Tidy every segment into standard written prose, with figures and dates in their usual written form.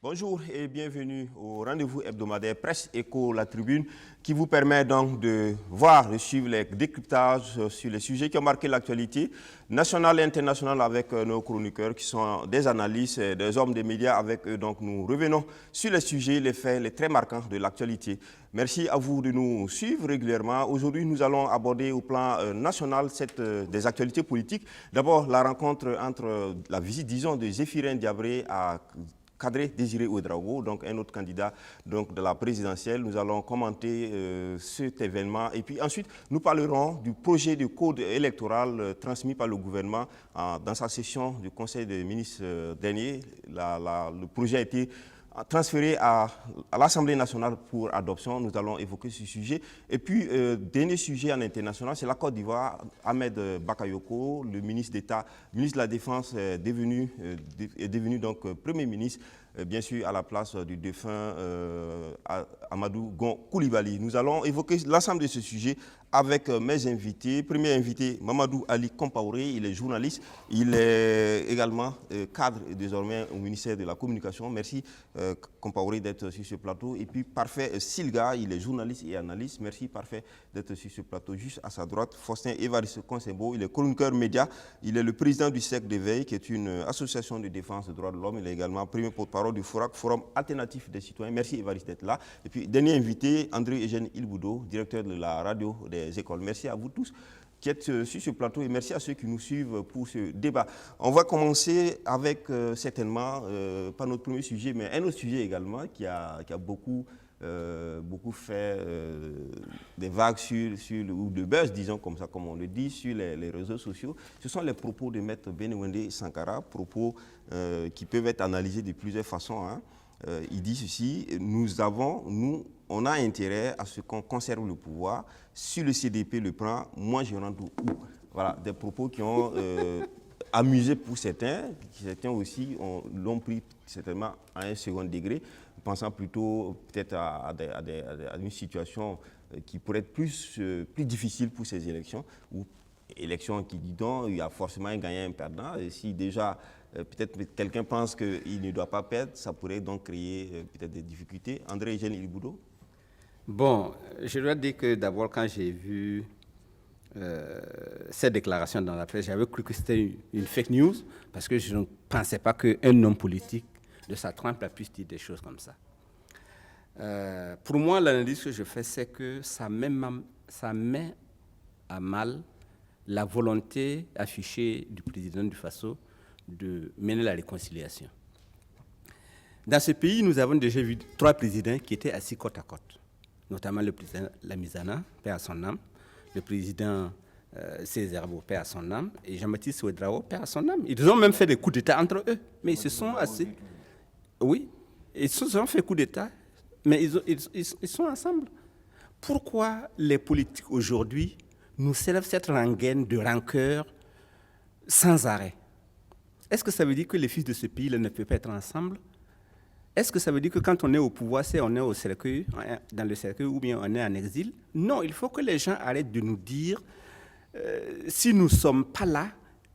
Bonjour et bienvenue au rendez-vous hebdomadaire Presse Éco La Tribune qui vous permet donc de voir et suivre les décryptages sur les sujets qui ont marqué l'actualité nationale et internationale avec nos chroniqueurs qui sont des analystes, des hommes des médias. Avec eux, donc, nous revenons sur les sujets, les faits, les traits marquants de l'actualité. Merci à vous de nous suivre régulièrement. Aujourd'hui, nous allons aborder au plan national des actualités politiques. D'abord, la rencontre entre la visite, disons, de Zéphirin Diabré à Kadri Désiré Ouédraogo, donc un autre candidat donc, de la présidentielle. Nous allons commenter cet événement et puis ensuite nous parlerons du projet de code électoral transmis par le gouvernement dans sa session du Conseil des ministres dernier. Le projet a été transféré à l'Assemblée nationale pour adoption. Nous allons évoquer ce sujet. Et puis, dernier sujet en international, c'est la Côte d'Ivoire. Ahmed Bakayoko, le ministre d'État, ministre de la Défense, est devenu donc Premier ministre, bien sûr à la place du défunt Amadou Gon Coulibaly. Nous allons évoquer l'ensemble de ce sujet avec mes invités. Premier invité, Mamadou Ali Compaoré, il est journaliste, il est également cadre désormais au ministère de la Communication. Merci Compaoré d'être sur ce plateau. Et puis Parfait Silga, il est journaliste et analyste. Merci Parfait d'être sur ce plateau. Juste à sa droite, Faustin Évariste Consembo, il est chroniqueur média, il est le président du cercle d'éveil, qui est une association de défense des droits de l'homme. Il est également premier porte-parole du Forum alternatif des citoyens. Merci Évariste d'être là. Et puis dernier invité, André-Eugène Ilboudo, directeur de la radio des écoles. Merci à vous tous qui êtes sur ce plateau et merci à ceux qui nous suivent pour ce débat. On va commencer avec certainement, pas notre premier sujet, mais un autre sujet également qui a beaucoup fait des vagues ou de buzz, disons comme ça, comme on le dit, sur les réseaux sociaux. Ce sont les propos de Maître Bénéwendé Sankara, propos qui peuvent être analysés de plusieurs façons. Hein. Il dit ceci, on a intérêt à ce qu'on conserve le pouvoir. Si le CDP le prend, moi je rentre où? Voilà, des propos qui ont amusé pour certains aussi l'ont pris certainement à un second degré, pensant plutôt peut-être à une situation qui pourrait être plus difficile pour ces élections, ou élections qui dit donc il y a forcément un gagnant et un perdant. Et si déjà peut-être quelqu'un pense qu'il ne doit pas perdre, ça pourrait donc créer peut-être des difficultés. André-Eugène Ilboudo. Bon, je dois dire que d'abord quand j'ai vu cette déclaration dans la presse, j'avais cru que c'était une fake news parce que je ne pensais pas qu'un homme politique de sa trempe puisse dire des choses comme ça. Pour moi, l'analyse que je fais, c'est que ça met à mal la volonté affichée du président du Faso de mener la réconciliation. Dans ce pays, nous avons déjà vu 3 présidents qui étaient assis côte à côte, notamment le président Lamizana, paix à son âme, le président Césaire Bo, paix à son âme, et Jean-Baptiste Ouédraogo, paix à son âme. Ils ont même fait des coups d'État entre eux, mais ils se sont assis. Oui, ils se sont fait coups d'État, mais ils sont ensemble. Pourquoi les politiques aujourd'hui nous servent cette rengaine de rancœur sans arrêt? Est-ce que ça veut dire que les fils de ce pays-là ne peuvent pas être ensemble? Est-ce que ça veut dire que quand on est au pouvoir, c'est on est au cercueil, dans le cercueil, ou bien on est en exil? Non, il faut que les gens arrêtent de nous dire si nous ne sommes pas là,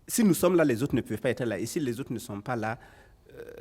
si nous sommes là, les autres ne peuvent pas être là. Et si les autres ne sont pas là,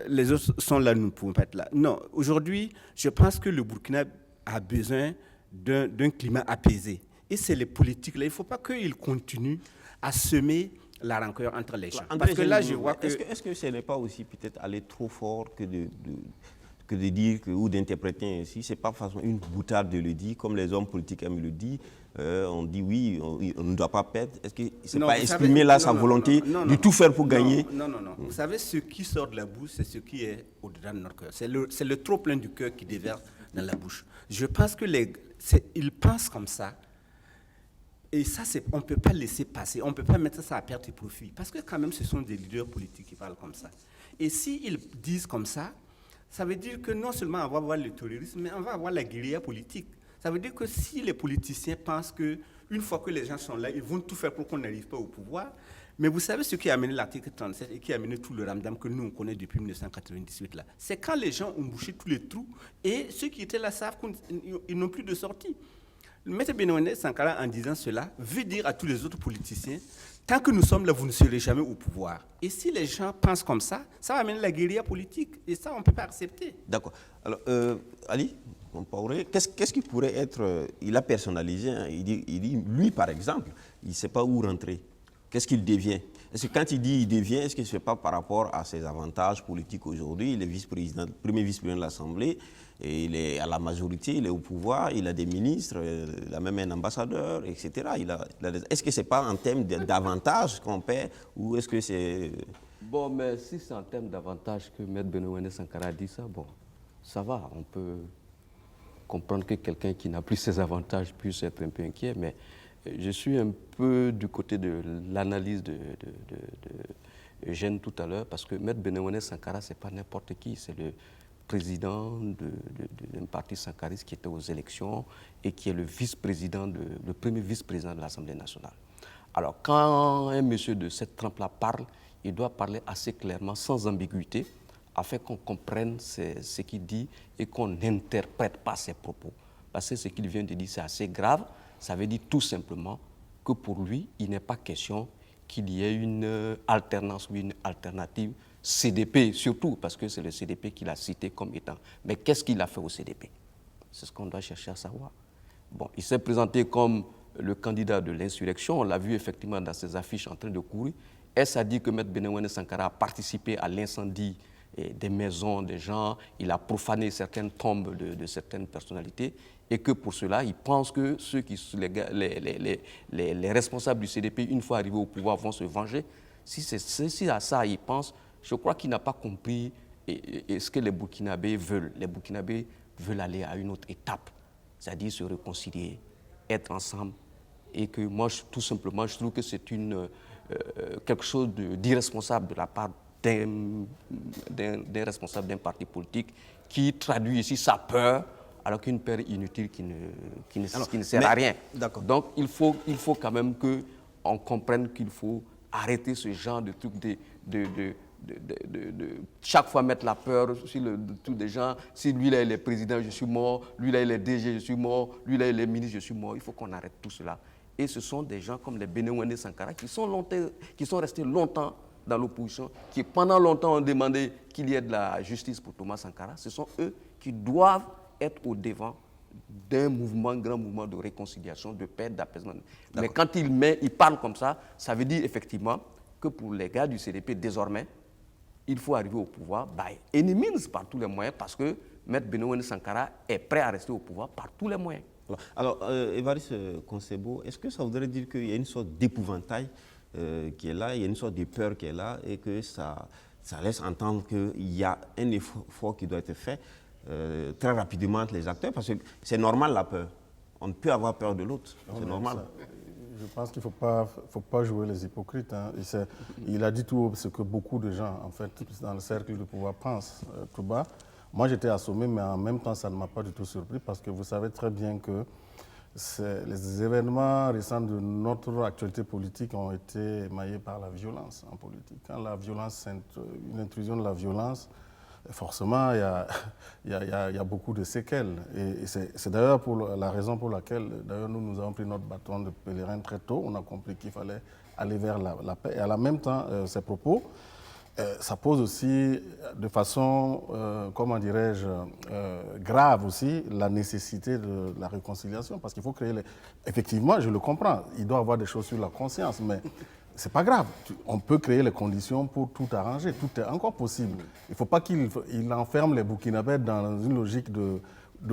les autres sont là, nous ne pouvons pas être là. Non, aujourd'hui, je pense que le Burkina a besoin d'un climat apaisé. Et c'est les politiques là. Il ne faut pas qu'ils continuent à semer la rancœur entre les gens. Parce que là, je vois que... Est-ce que ce n'est pas aussi peut-être aller trop fort que de dire ou d'interpréter ainsi? Ce n'est pas façon une boutade de le dire, comme les hommes politiques aiment le dire. On dit oui, on ne doit pas perdre. Est-ce que ce n'est pas exprimer là sa volonté de tout faire pour gagner? Non. Vous savez, ce qui sort de la bouche, c'est ce qui est au-dedans de notre cœur. C'est le trop plein du cœur qui déverse dans la bouche. Je pense que ils pensent comme ça. Et ça, on ne peut pas laisser passer, on ne peut pas mettre ça à perte et profit. Parce que quand même, ce sont des leaders politiques qui parlent comme ça. Et s'ils disent comme ça, ça veut dire que non seulement on va avoir le terrorisme, mais on va avoir la guérilla politique. Ça veut dire que si les politiciens pensent qu'une fois que les gens sont là, ils vont tout faire pour qu'on n'arrive pas au pouvoir. Mais vous savez ce qui a amené l'article 37 et qui a amené tout le ramdam que nous on connaît depuis 1998 là. C'est quand les gens ont bouché tous les trous et ceux qui étaient là savent qu'ils n'ont plus de sortie. Le maître Bénéwendé Sankara, en disant cela, veut dire à tous les autres politiciens, tant que nous sommes là, vous ne serez jamais au pouvoir. Et si les gens pensent comme ça va amener la guérilla politique. Et ça, on ne peut pas accepter. D'accord. Alors, Ali, qu'est-ce qui pourrait être... il a personnalisé, hein, il dit, lui, par exemple, il ne sait pas où rentrer. Qu'est-ce qu'il devient? Est-ce que quand il dit il devient, est-ce que ce n'est pas par rapport à ses avantages politiques aujourd'hui? Il est vice-président, premier vice-président de l'Assemblée, et il est à la majorité, il est au pouvoir, il a des ministres, il a même un ambassadeur, etc. Est-ce que ce n'est pas en termes d'avantages qu'on paie, ou est-ce que c'est... Bon, mais si c'est en termes d'avantages que M. Benouane Sankara dit ça, bon, ça va, on peut comprendre que quelqu'un qui n'a plus ses avantages puisse être un peu inquiet, mais je suis un peu du côté de l'analyse de Eugène tout à l'heure, parce que M. Benouane Sankara, ce n'est pas n'importe qui, c'est le président d'un parti sankariste qui était aux élections et qui est le premier vice-président de l'Assemblée nationale. Alors, quand un monsieur de cette trempe-là parle, il doit parler assez clairement, sans ambiguïté, afin qu'on comprenne ce qu'il dit et qu'on n'interprète pas ses propos. Parce que ce qu'il vient de dire, c'est assez grave. Ça veut dire tout simplement que pour lui, il n'est pas question qu'il y ait une alternance ou une alternative CDP, surtout parce que c'est le CDP qu'il a cité comme étant. Mais qu'est-ce qu'il a fait au CDP? C'est ce qu'on doit chercher à savoir. Bon, il s'est présenté comme le candidat de l'insurrection. On l'a vu effectivement dans ses affiches en train de courir. Est-ce à dire que M. Benouane Sankara a participé à l'incendie des maisons des gens, il a profané certaines tombes de certaines personnalités et que pour cela, il pense que les responsables du CDP, une fois arrivés au pouvoir, vont se venger? Si à ça il pense, je crois qu'il n'a pas compris ce que les Burkinabés veulent. Les Burkinabés veulent aller à une autre étape, c'est-à-dire se réconcilier, être ensemble. Et que moi, tout simplement, je trouve que c'est quelque chose d'irresponsable de la part d'un responsable d'un parti politique qui traduit ici sa peur, alors qu'une peur inutile qui ne sert à rien. Donc, il faut quand même qu'on comprenne qu'il faut arrêter ce genre de truc de chaque fois mettre la peur sur tous les gens. Si lui là il est président, je suis mort. Lui là il est DG, je suis mort. Lui là il est ministre, je suis mort. Il faut qu'on arrête tout cela. Et ce sont des gens comme les Benouane Sankara qui sont restés longtemps dans l'opposition, qui pendant longtemps ont demandé qu'il y ait de la justice pour Thomas Sankara. Ce sont eux qui doivent être au devant d'un grand mouvement de réconciliation, de paix, d'apaisement. Mais quand il parle comme ça veut dire effectivement que pour les gars du CDP, désormais, il faut arriver au pouvoir by any means, par tous les moyens, parce que M. Benouane Sankara est prêt à rester au pouvoir par tous les moyens. Alors, Évariste Konsebo, est-ce que ça voudrait dire qu'il y a une sorte d'épouvantail qui est là, il y a une sorte de peur qui est là et que ça laisse entendre qu'il y a un effort qui doit être fait très rapidement entre les acteurs, parce que c'est normal la peur. On ne peut avoir peur de l'autre, c'est normal. Je pense qu'il ne faut pas jouer les hypocrites. Hein. Il a dit tout ce que beaucoup de gens, en fait, dans le cercle de pouvoir pensent tout bas. Moi, j'étais assommé, mais en même temps, ça ne m'a pas du tout surpris parce que vous savez très bien que les événements récents de notre actualité politique ont été émaillés par la violence en politique. Quand la violence, une intrusion de la violence, forcément, il y a beaucoup de séquelles. Et c'est d'ailleurs la raison pour laquelle nous avons pris notre bâton de pèlerin très tôt. On a compris qu'il fallait aller vers la paix. Et à la même temps, ces propos, ça pose aussi de façon, comment dirais-je, grave aussi, la nécessité de la réconciliation. Parce qu'il faut créer Effectivement, je le comprends, il doit y avoir des choses sur la conscience, mais c'est pas grave. On peut créer les conditions pour tout arranger. Tout est encore possible. Il ne faut pas qu'il enferme les Burkinabés dans une logique de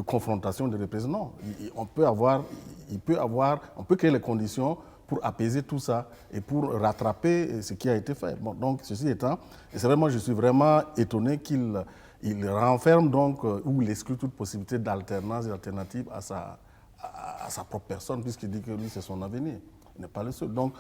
confrontation, de répression. Non, on peut créer les conditions pour apaiser tout ça et pour rattraper ce qui a été fait. Bon, donc, ceci étant, et c'est vrai, moi je suis vraiment étonné qu'il renferme donc, ou il exclut toute possibilité d'alternance et d'alternative à sa propre personne, puisqu'il dit que lui, c'est son avenir. Il n'est pas le seul. Donc,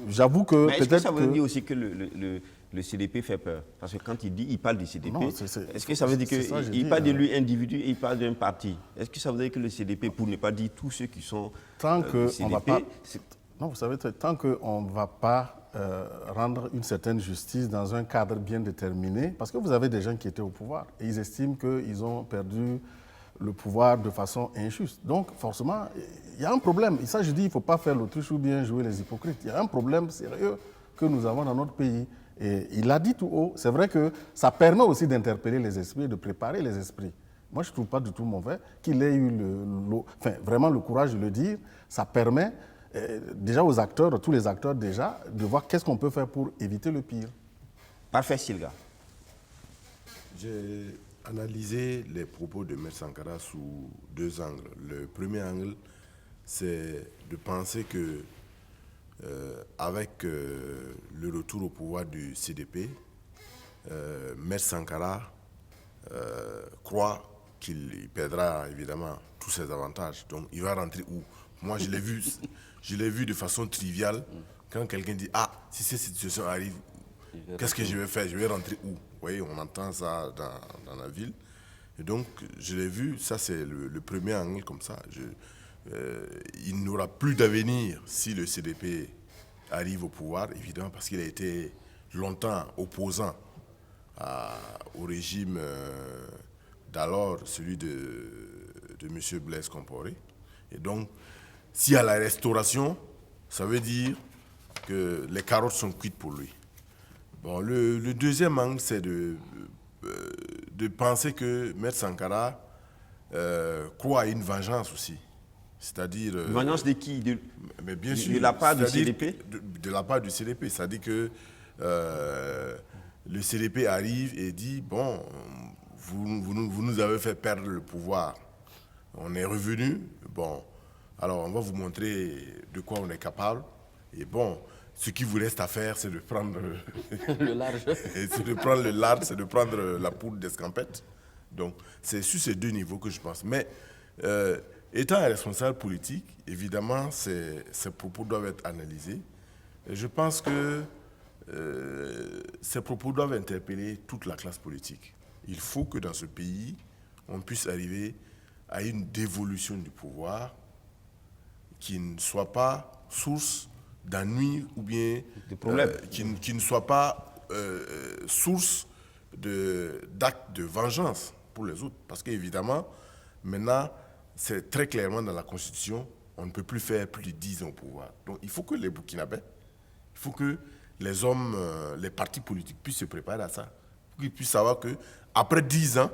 j'avoue que peut-être que ça veut dire aussi que le CDP fait peur? Parce que quand il parle du CDP, est-ce que ça veut dire qu'il parle de lui individu et il parle d'un parti? Est-ce que ça veut dire que le CDP, pour ne pas dire tous ceux qui sont du CDP... Non, vous savez, tant qu'on ne va pas rendre une certaine justice dans un cadre bien déterminé, parce que vous avez des gens qui étaient au pouvoir et ils estiment qu'ils ont perdu le pouvoir de façon injuste. Donc, forcément, il y a un problème. Et ça, je dis, il ne faut pas faire l'autruche ou bien jouer les hypocrites. Il y a un problème sérieux que nous avons dans notre pays. Et il l'a dit tout haut. C'est vrai que ça permet aussi d'interpeller les esprits, de préparer les esprits. Moi, je ne trouve pas du tout mauvais qu'il ait eu vraiment le courage de le dire. Ça permet déjà aux acteurs, tous les acteurs déjà, de voir qu'est-ce qu'on peut faire pour éviter le pire. Parfait, Silga. J'ai analysé les propos de M. Sankara sous deux angles. Le premier angle, c'est de penser que avec le retour au pouvoir du CDP, M. Sankara croit qu'il perdra évidemment tous ses avantages. Donc il va rentrer où? Moi je l'ai vu de façon triviale quand quelqu'un dit ah, si cette situation arrive, qu'est-ce que je vais faire? Je vais rentrer où? Vous voyez, on entend ça dans la ville. Et donc je l'ai vu, ça c'est le premier angle comme ça. Il n'aura plus d'avenir si le CDP arrive au pouvoir, évidemment, parce qu'il a été longtemps opposant au régime d'alors, celui de M. Blaise Compaoré. Et donc, s'il y a la restauration, ça veut dire que les carottes sont cuites pour lui. Bon, le deuxième angle, c'est de penser que M. Sankara croit à une vengeance aussi. C'est-à-dire... vengeance de qui? Mais bien sûr, de la part du CDP? De la part du CDP. C'est-à-dire que le CDP arrive et dit, bon, vous nous avez fait perdre le pouvoir. On est revenu, bon, alors on va vous montrer de quoi on est capable. Et bon, ce qui vous reste à faire, c'est de prendre Le large. c'est de prendre le large, c'est de prendre la poudre d'escampette. Donc, c'est sur ces deux niveaux que je pense. Mais, étant un responsable politique, évidemment, ces propos doivent être analysés. Et je pense que ces propos doivent interpeller toute la classe politique. Il faut que dans ce pays, on puisse arriver à une dévolution du pouvoir qui ne soit pas source d'ennui ou bien qui ne soit pas source d'actes de vengeance pour les autres. Parce qu'évidemment, maintenant, c'est très clairement dans la Constitution, on ne peut plus faire plus de 10 ans au pouvoir. Donc il faut que les Burkinabés, il faut que les hommes, les partis politiques puissent se préparer à ça. Il faut qu'ils puissent savoir qu'après 10 ans,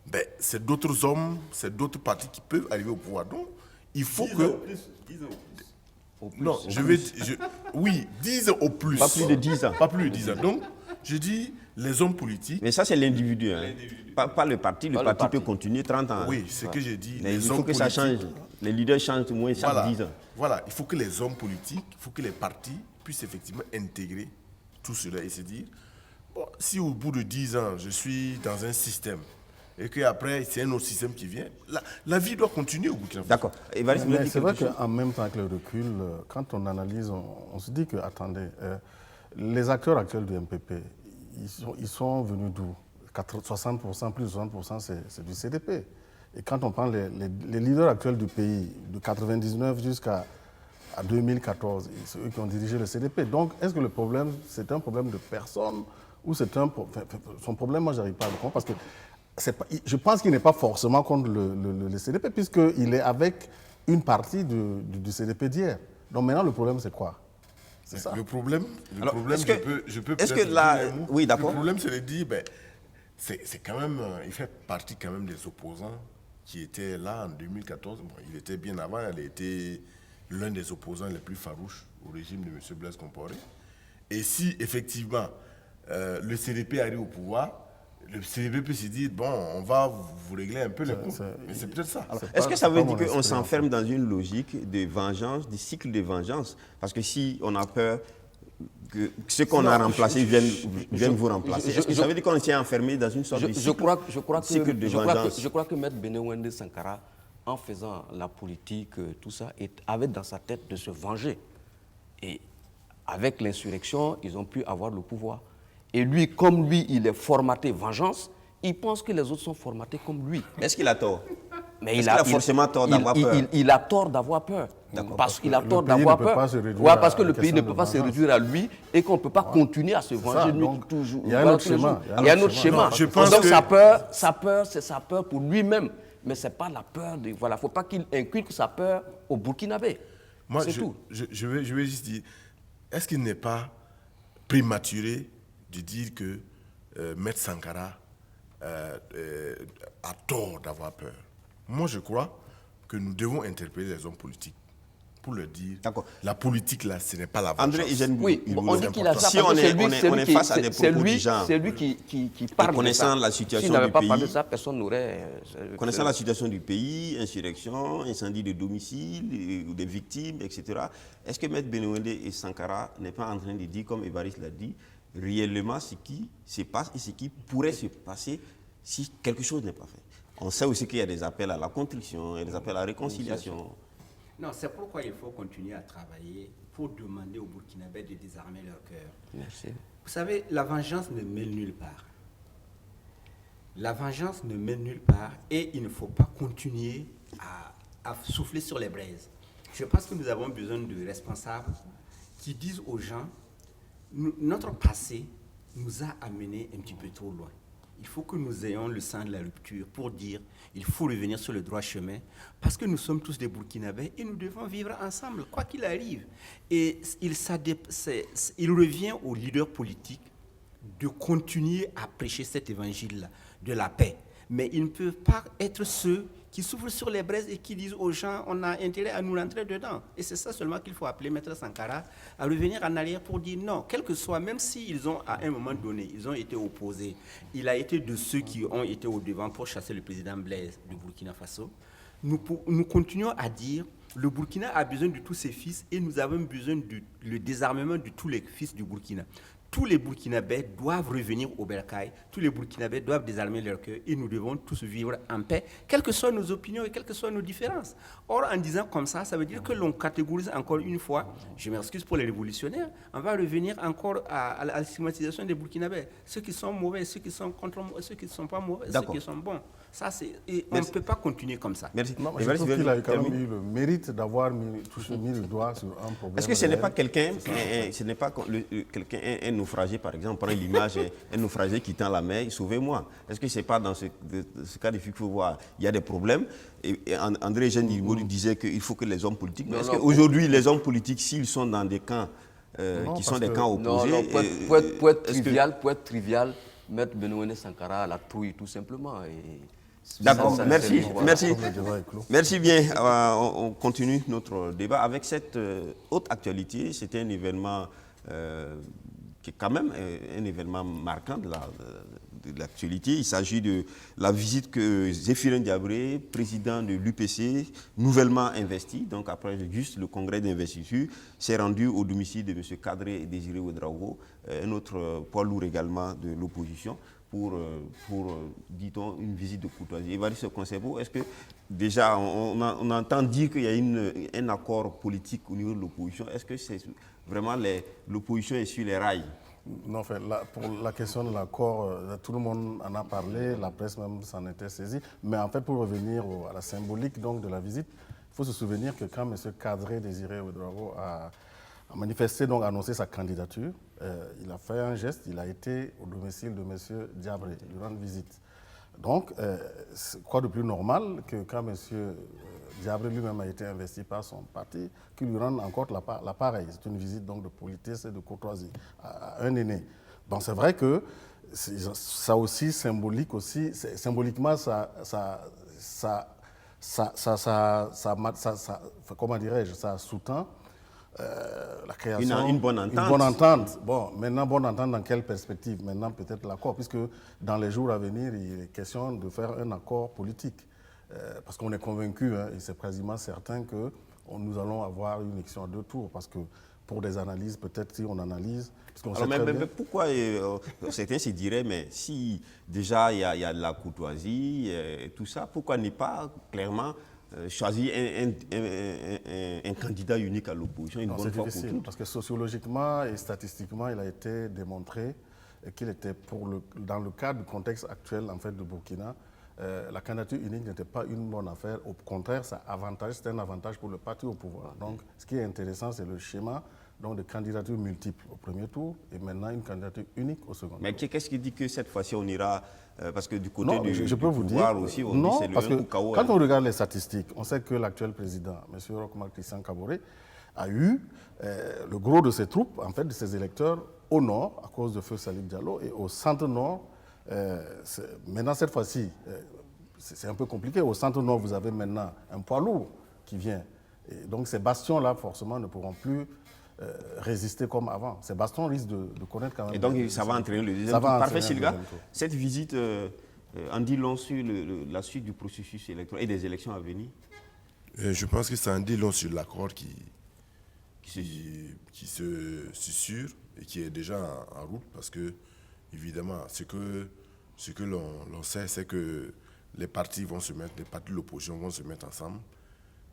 ben, c'est d'autres hommes, c'est d'autres partis qui peuvent arriver au pouvoir. Donc il faut que... Non, oui, 10 ans au plus. Pas plus de 10 ans. Pas plus de 10 ans. Donc, je dis, les hommes politiques... Mais ça, c'est l'individu. Hein. Pas le parti. Le parti peut continuer 30 ans. Oui, c'est ce que j'ai dit. Mais il faut que ça change. Les leaders changent au moins chaque 10 ans. Voilà, il faut que les hommes politiques, il faut que les partis puissent effectivement intégrer tout cela et se dire, bon, si au bout de 10 ans, je suis dans un système, et qu'après, c'est un autre système qui vient, la vie doit continuer au Burkina Faso. D'accord. Mais c'est vrai qu'en même temps que le recul, quand on analyse, on se dit que, attendez, les acteurs actuels du MPP, ils sont venus d'où? 60%, plus de 60%, c'est du CDP. Et quand on prend les leaders actuels du pays, de 1999 jusqu'à 2014, c'est eux qui ont dirigé le CDP. Donc, est-ce que le problème, c'est un problème de personne ou c'est son problème, moi, je n'arrive pas à le comprendre, parce que je pense qu'il n'est pas forcément contre le CDP, puisqu'il est avec une partie du CDP d'hier. Donc maintenant, le problème, c'est quoi? C'est ça. Le problème, je peux est-ce que là... Oui, d'accord. Le problème, c'est de dire, ben, c'est quand même, il fait partie quand même des opposants qui étaient là en 2014. Bon, il était bien avant, il était l'un des opposants les plus farouches au régime de M. Blaise Compaoré. Et si, effectivement, le CDP arrive au pouvoir, le CDP peut se dire, bon, on va vous régler un peu les comptes. Mais c'est peut-être ça. Est-ce que ça veut dire qu'on s'enferme dans une logique de vengeance, du cycle de vengeance? Parce que si on a peur que ceux qu'on a remplacés viennent vous remplacer, est-ce que ça veut dire qu'on s'est enfermé dans une sorte de cycle de vengeance? Je crois que M. Benewende Sankara, en faisant la politique, tout ça, avait dans sa tête de se venger. Et avec l'insurrection, ils ont pu avoir le pouvoir. Et lui, comme lui, il est formaté vengeance, il pense que les autres sont formatés comme lui. Est-ce qu'il a tort? Mais il a forcément tort d'avoir peur. Il a tort d'avoir peur. Parce qu'il a tort d'avoir peur. Parce que le pays ne peut pas se réduire à lui et qu'on ne peut pas continuer à se venger toujours. Il y a un autre schéma. Il y a un autre schéma. Donc sa peur, c'est sa peur pour lui-même. mais ce n'est pas la peur. Voilà, il ne faut pas qu'il inculque sa peur aux Burkinabés. Moi, C'est tout. je vais juste dire, est-ce qu'il n'est pas prématuré de dire que Maître Sankara a tort d'avoir peur? Moi, je crois que nous devons interpeller les hommes politiques pour leur dire, la politique, là, ce n'est pas la vengeance. André Eugène Oui, on dit qu'il a ça si parce on que est, face à des propos du genre, c'est lui qui parle connaissant de ça. la situation S'il n'avait du pas pays, parlé de ça, personne n'aurait... connaissant la situation du pays, insurrection, incendie de domicile, des victimes, etc., est-ce que M. Benouende et Sankara n'est pas en train de dire, comme Évariste l'a dit, réellement ce qui se passe et ce qui pourrait se passer si quelque chose n'est pas fait? On sait aussi qu'il y a des appels à la contrition, et des appels à la réconciliation. Non, c'est pourquoi il faut continuer à travailler pour demander aux Burkinabés de désarmer leur cœur. Merci. Vous savez, la vengeance ne mène nulle part. La vengeance ne mène nulle part et il ne faut pas continuer à souffler sur les braises. Je pense que nous avons besoin de responsables qui disent aux gens, notre passé nous a amenés un petit peu trop loin. Il faut que nous ayons le sens de la rupture pour dire il faut revenir sur le droit chemin parce que nous sommes tous des Burkinabés et nous devons vivre ensemble, quoi qu'il arrive. Et il revient aux leaders politiques de continuer à prêcher cet évangile-là de la paix. Mais ils ne peuvent pas être ceux qui souffrent sur les braises et qui disent aux gens on a intérêt à nous rentrer dedans. Et c'est ça seulement qu'il faut appeler Maître Sankara à revenir en arrière pour dire non, quel que soit, même s'ils ont à un moment donné, ils ont été opposés, il a été de ceux qui ont été au devant pour chasser le président Blaise de Burkina Faso. Nous continuons à dire le Burkina a besoin de tous ses fils et nous avons besoin du désarmement de tous les fils du Burkina. Tous les Burkinabés doivent revenir au bercail, tous les Burkinabés doivent désarmer leur cœur et nous devons tous vivre en paix, quelles que soient nos opinions et quelles que soient nos différences. Or, en disant comme ça veut dire que l'on catégorise encore une fois, je m'excuse pour les révolutionnaires, on va revenir encore à la stigmatisation des Burkinabés. Ceux qui sont mauvais, ceux qui sont contre, ceux qui ne sont pas mauvais, ceux qui sont bons. Ça, et on ne peut pas continuer comme ça. Merci. Non, je trouve qu'il a quand même eu le mérite d'avoir mis le doigt sur un problème. Est-ce que ce n'est pas quelqu'un, un naufragé par exemple, prend l'image, un naufragé qui tend la mer, sauvez-moi. Est-ce que ce n'est pas dans ce cas de figure qu'il faut voir, il y a des problèmes et André Eugène disait qu'il faut que les hommes politiques, mais est-ce qu'aujourd'hui les hommes politiques, s'ils sont dans des camps qui sont des camps opposés... Non, pour être trivial, Maître Benouende Sankara la trouille tout simplement. D'accord, merci. Voilà. Merci bien. On continue notre débat avec cette haute actualité. C'était un événement qui est quand même un événement marquant de l'actualité. Il s'agit de la visite que Zéphirin Diabré, président de l'UPC, nouvellement investi, donc après juste le congrès d'investiture, s'est rendu au domicile de M. Kadré et Désiré Ouedraogo, un autre poids lourd également de l'opposition, pour dit-on, une visite de courtoisie. Évariste Conservo, est-ce que déjà on entend dire qu'il y a un accord politique au niveau de l'opposition? Est-ce que c'est vraiment l'opposition est sur les rails? Non, enfin, pour la question de l'accord, tout le monde en a parlé, la presse même s'en était saisie. Mais en fait, pour revenir à la symbolique donc, de la visite, il faut se souvenir que quand M. Kadré Désiré Ouedraogo a manifesté, donc annoncé sa candidature, il a fait un geste, il a été au domicile de M. Diabré durant une visite. Donc, quoi de plus normal que quand M. Diabré lui-même a été investi par son parti, qu'il lui rende encore l'appareil. C'est une visite donc, de politesse et de courtoisie à un aîné. Donc c'est vrai que ça aussi, symboliquement, comment dirais-je, ça sous-tend la création... Une bonne entente. Une bonne entente. Bon, maintenant, bonne entente dans quelle perspective? Maintenant, peut-être l'accord, puisque dans les jours à venir, il est question de faire un accord politique. Parce qu'on est convaincu, et c'est quasiment certain que nous allons avoir une élection à 2 tours, parce que pour des analyses, peut-être si on analyse... Alors, mais pourquoi certains se diraient, mais si déjà il y a de la courtoisie et tout ça, pourquoi ne pas clairement choisir un candidat unique à l'opposition une bonne fois pour toutes? Parce que sociologiquement et statistiquement, il a été démontré qu'il était, dans le cadre du contexte actuel en fait, de Burkina, la candidature unique n'était pas une bonne affaire. Au contraire, c'est un avantage pour le parti au pouvoir. Donc, ce qui est intéressant, c'est le schéma Donc des candidatures multiples au premier tour et maintenant une candidature unique au second Mais tour. qu'est-ce qui dit que cette fois-ci on ira, parce que du côté Non, du, je peux du vous pouvoir dire, aussi, on non, dit c'est le parce que un coup KO, quand on regarde les statistiques, on sait que l'actuel président, M. Roch-Marc Christian Kaboré, a eu le gros de ses troupes, en fait, de ses électeurs au nord, à cause de Feu Salif Diallo, et au centre-nord, maintenant cette fois-ci, c'est un peu compliqué. Au centre-nord, vous avez maintenant un poids lourd qui vient. Et donc ces bastions-là, forcément, ne pourront plus résister comme avant. Ces bastions risquent de connaître quand même... Et donc ça va entraîner le deuxième Ça tour. va Parfait, entraîner un Silga. deuxième tour. Cette visite en dit long sur la suite du processus électoral et des élections à venir. Je pense que ça en dit long sur l'accord qui se susurre et qui est déjà en route parce que, évidemment, ce que l'on sait, c'est que les partis vont se mettre, les partis de l'opposition vont se mettre ensemble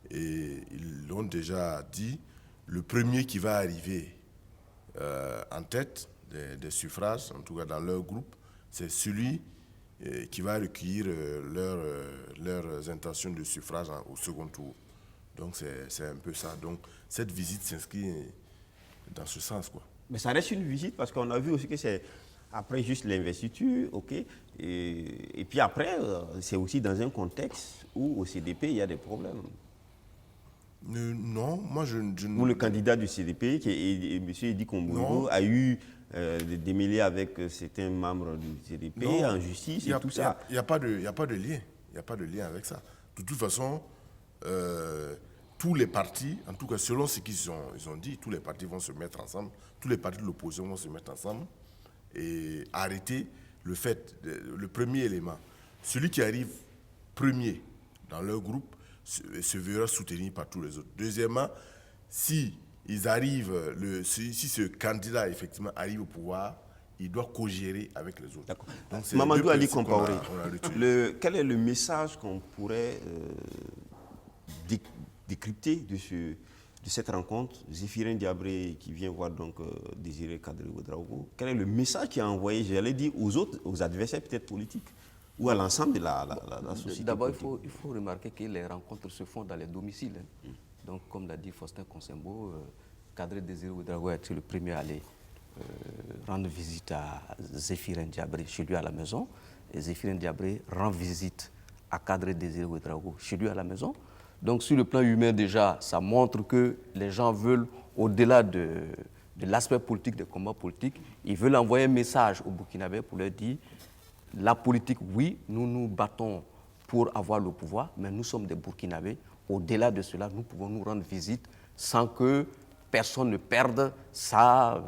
et ils l'ont déjà dit. Le premier qui va arriver en tête des suffrages, en tout cas dans leur groupe, c'est celui qui va recueillir leurs intentions de suffrage au second tour. Donc c'est un peu ça. Donc cette visite s'inscrit dans ce sens, quoi. Mais ça reste une visite parce qu'on a vu aussi que c'est après juste l'investiture, ok. Et puis après, c'est aussi dans un contexte où au CDP il y a des problèmes. Non, moi je Où le candidat du CDP, qui est M. Edi Kombougo, a eu des démêlés avec certains membres du CDP en justice et tout ça. Il n'y a pas de lien. Il n'y a pas de lien avec ça. De toute façon, tous les partis, en tout cas selon ce qu'ils ont dit, tous les partis vont se mettre ensemble, tous les partis de l'opposition vont se mettre ensemble et arrêter le premier élément. Celui qui arrive premier dans leur groupe se verra soutenu par tous les autres. Deuxièmement, si ce candidat effectivement arrive au pouvoir, il doit co-gérer avec les autres. D'accord. Donc, c'est Mamadou les deux Ali principes Compaoré, qu'on a retenus. quel est le message qu'on pourrait décrypter de cette rencontre? Zéphirin Diabré qui vient voir donc Désiré Kadri Ouedraogo, quel est le message qu'il a envoyé, j'allais dire, aux adversaires peut-être politiques ou à l'ensemble de la société? D'abord, il faut remarquer que les rencontres se font dans les domiciles. Donc, comme l'a dit Faustin Consembo, Kadri Désiré Ouedraogo a été le premier à aller rendre visite à Zéphirin Diabré chez lui à la maison. Et Zéphirin Diabré rend visite à Kadri Désiré Ouedraogo chez lui à la maison. Donc, sur le plan humain, déjà, ça montre que les gens veulent, au-delà de l'aspect politique, des combats politiques, ils veulent envoyer un message aux Burkinabés pour leur dire la politique, oui, nous nous battons pour avoir le pouvoir, mais nous sommes des Burkinabés. Au-delà de cela, nous pouvons nous rendre visite sans que personne ne perde sa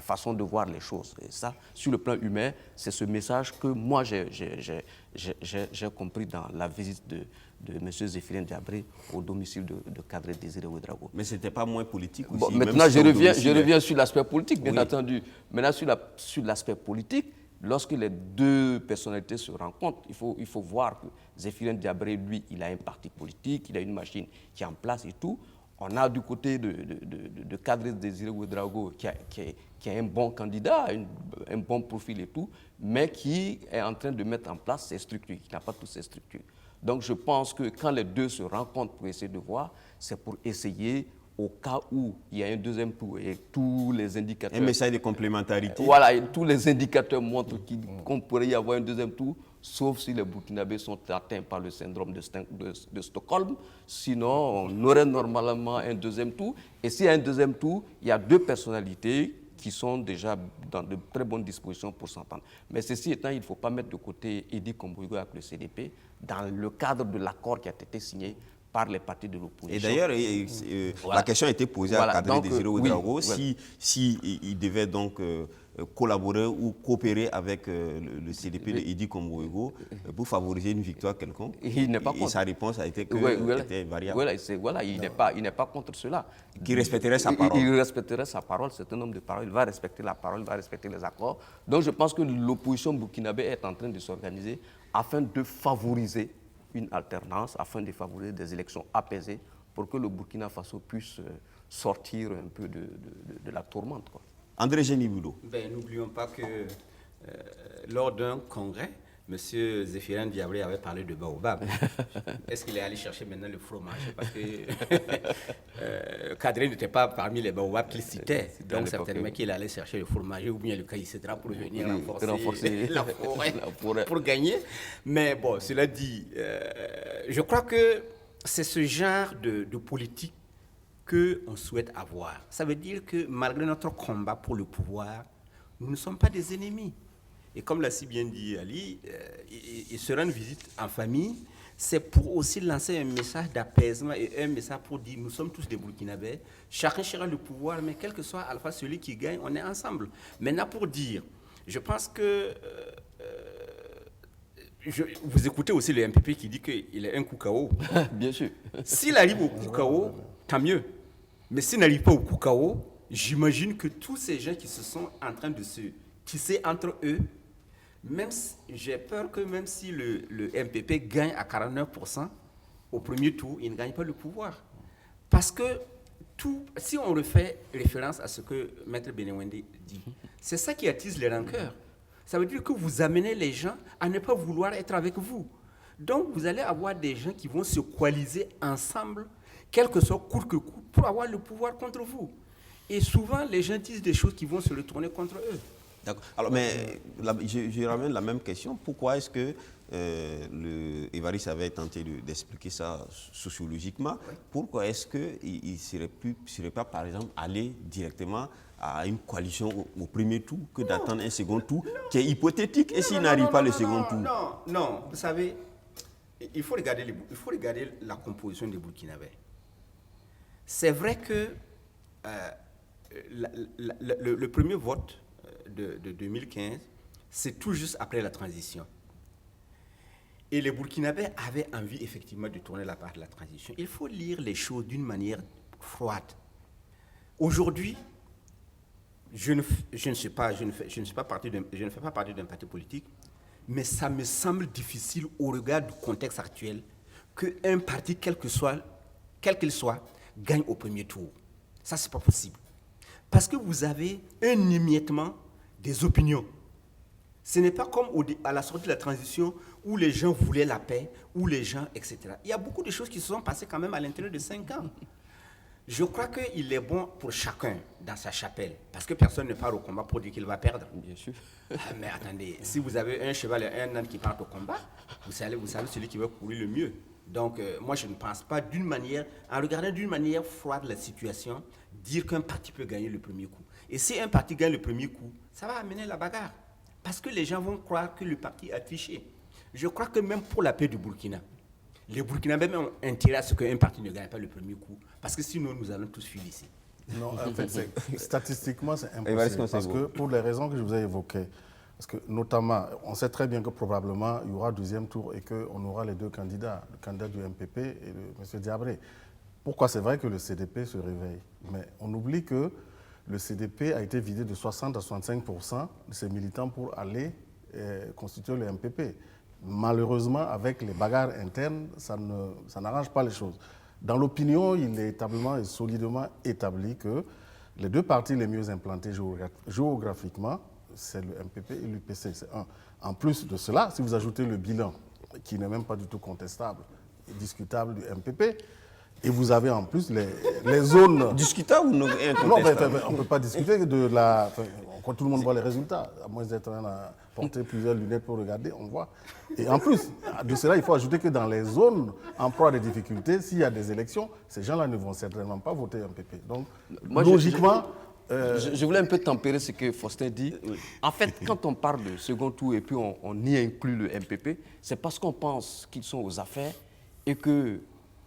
façon de voir les choses. Et ça, sur le plan humain, c'est ce message que moi, j'ai compris dans la visite de M. Zéphirin Diabré au domicile de Kadri Désiré Ouedraogo. Mais ce n'était pas moins politique aussi. Bon, même maintenant, si je reviens sur l'aspect politique, bien Oui. entendu. Maintenant, sur l'aspect politique, lorsque les deux personnalités se rencontrent, il faut voir que Zéphirin Diabré, lui, il a un parti politique, il a une machine qui est en place et tout. On a du côté de Kadri Désiré Ouedraogo qui a un bon candidat, un bon profil et tout, mais qui est en train de mettre en place ses structures, qui n'a pas toutes ces structures. Donc je pense que quand les deux se rencontrent pour essayer de voir, c'est pour essayer, au cas où il y a un deuxième tour et tous les indicateurs... Un message de complémentarité. Voilà, et tous les indicateurs montrent qu'on pourrait y avoir un deuxième tour, sauf si les Burkinabés sont atteints par le syndrome de Stockholm. Sinon, on aurait normalement un deuxième tour. Et s'il y a un deuxième tour, il y a deux personnalités qui sont déjà dans de très bonnes dispositions pour s'entendre. Mais ceci étant, il ne faut pas mettre de côté Edi Kombougo avec le CDP dans le cadre de l'accord qui a été signé par les partis de l'opposition. Et d'ailleurs, la question a été posée à Kadri Désiré Ouedraogo si il devait donc collaborer ou coopérer avec le CDP de Edi Kombougo pour favoriser une victoire quelconque. Il n'est pas contre. Et sa réponse a été était variable. Voilà, il n'est pas contre cela. Qui respecterait sa parole. Il respecterait sa parole, c'est un homme de parole, il va respecter la parole, il va respecter les accords. Donc je pense que l'opposition burkinabé est en train de s'organiser afin de favoriser une alternance, afin de favoriser des élections apaisées pour que le Burkina Faso puisse sortir un peu de la tourmente, quoi. André Géniboudou. N'oublions pas que lors d'un congrès, Monsieur Zéphirin Diabré avait parlé de baobab. Est-ce qu'il est allé chercher maintenant le fromage? Parce que Kadri n'était pas parmi les baobabs qu'il citait. Donc certainement qu'il allait chercher le fromage ou bien le caïcédra pour venir renforcer la forêt pour gagner. Mais bon, cela dit, je crois que c'est ce genre de politique qu'on souhaite avoir. Ça veut dire que malgré notre combat pour le pouvoir, nous ne sommes pas des ennemis. Et comme l'a si bien dit Ali, il se rend visite en famille, c'est pour aussi lancer un message d'apaisement et un message pour dire nous sommes tous des Burkinabés, chacun cherche le pouvoir, mais quel que soit alpha celui qui gagne, on est ensemble. Maintenant pour dire, je pense que vous écoutez aussi le MPP qui dit qu'il est un coup KO. Bien sûr. S'il arrive au coup KO, tant mieux. Mais s'il n'arrive pas au coup KO, j'imagine que tous ces gens qui se sont en train de se tisser entre eux, j'ai peur que même si le MPP gagne à 49%, au premier tour, il ne gagne pas le pouvoir. Parce que si on refait référence à ce que Maître Benewende dit, c'est ça qui attise les rancœurs. Ça veut dire que vous amenez les gens à ne pas vouloir être avec vous. Donc, vous allez avoir des gens qui vont se coaliser ensemble, quel que soit court que court, pour avoir le pouvoir contre vous. Et souvent, les gens disent des choses qui vont se retourner contre eux. D'accord. Alors, mais je ramène la même question. Pourquoi est-ce que Évariste avait tenté d'expliquer ça sociologiquement? Oui. Pourquoi est-ce qu'il ne serait pas, par exemple, allé directement à une coalition au premier tour que d'attendre un second tour qui est hypothétique? Et s'il n'arrive pas le second tour? Non, vous savez, il faut regarder la composition des Burkinabés. C'est vrai que le premier vote de 2015, c'est tout juste après la transition. Et les Burkinabés avaient envie effectivement de tourner la page de la transition. Il faut lire les choses d'une manière froide. Aujourd'hui, je ne fais pas partie d'un parti politique, mais ça me semble difficile au regard du contexte actuel qu'un parti, quel qu'il soit, gagne au premier tour. Ça, c'est pas possible. Parce que vous avez un émiettement des opinions. Ce n'est pas comme à la sortie de la transition où les gens voulaient la paix, où les gens, etc. Il y a beaucoup de choses qui se sont passées quand même à l'intérieur de 5 ans. Je crois qu'il est bon pour chacun dans sa chapelle, parce que personne ne part au combat pour dire qu'il va perdre. Bien sûr. Mais attendez, si vous avez un cheval et un âne qui partent au combat, vous savez celui qui va courir le mieux. Donc, moi, je ne pense pas en regardant d'une manière froide la situation, dire qu'un parti peut gagner le premier coup. Et si un parti gagne le premier coup, ça va amener la bagarre. Parce que les gens vont croire que le parti a triché. Je crois que même pour la paix du Burkina, les Burkinabés ont intérêt à ce qu'un parti ne gagne pas le premier coup. Parce que sinon, nous allons tous fuir d'ici. Non, en fait, statistiquement, c'est impossible. Parce que pour les raisons que je vous ai évoquées, parce que notamment, on sait très bien que probablement, il y aura deuxième tour et qu'on aura les deux candidats, le candidat du MPP et M. Diabré. Pourquoi? C'est vrai que le CDP se réveille, mais on oublie que le CDP a été vidé de 60 à 65% de ses militants pour aller constituer le MPP. Malheureusement, avec les bagarres internes, ça n'arrange pas les choses. Dans l'opinion, il est établement et solidement établi que les deux partis les mieux implantés géographiquement, c'est le MPP et l'UPC. C'est un. En plus de cela, si vous ajoutez le bilan, qui n'est même pas du tout contestable et discutable du MPP, et vous avez en plus les zones... Discutable ou non incontestable? Non, on ne peut pas discuter de la... Quand tout le monde voit les résultats, à moins d'être à porter plusieurs lunettes pour regarder, on voit. Et en plus de cela, il faut ajouter que dans les zones en proie à des difficultés, s'il y a des élections, ces gens-là ne vont certainement pas voter MPP. Donc, moi, logiquement... Je voulais un peu tempérer ce que Faustin dit. Oui. En fait, quand on parle de second tour et puis on y inclut le MPP, c'est parce qu'on pense qu'ils sont aux affaires et que,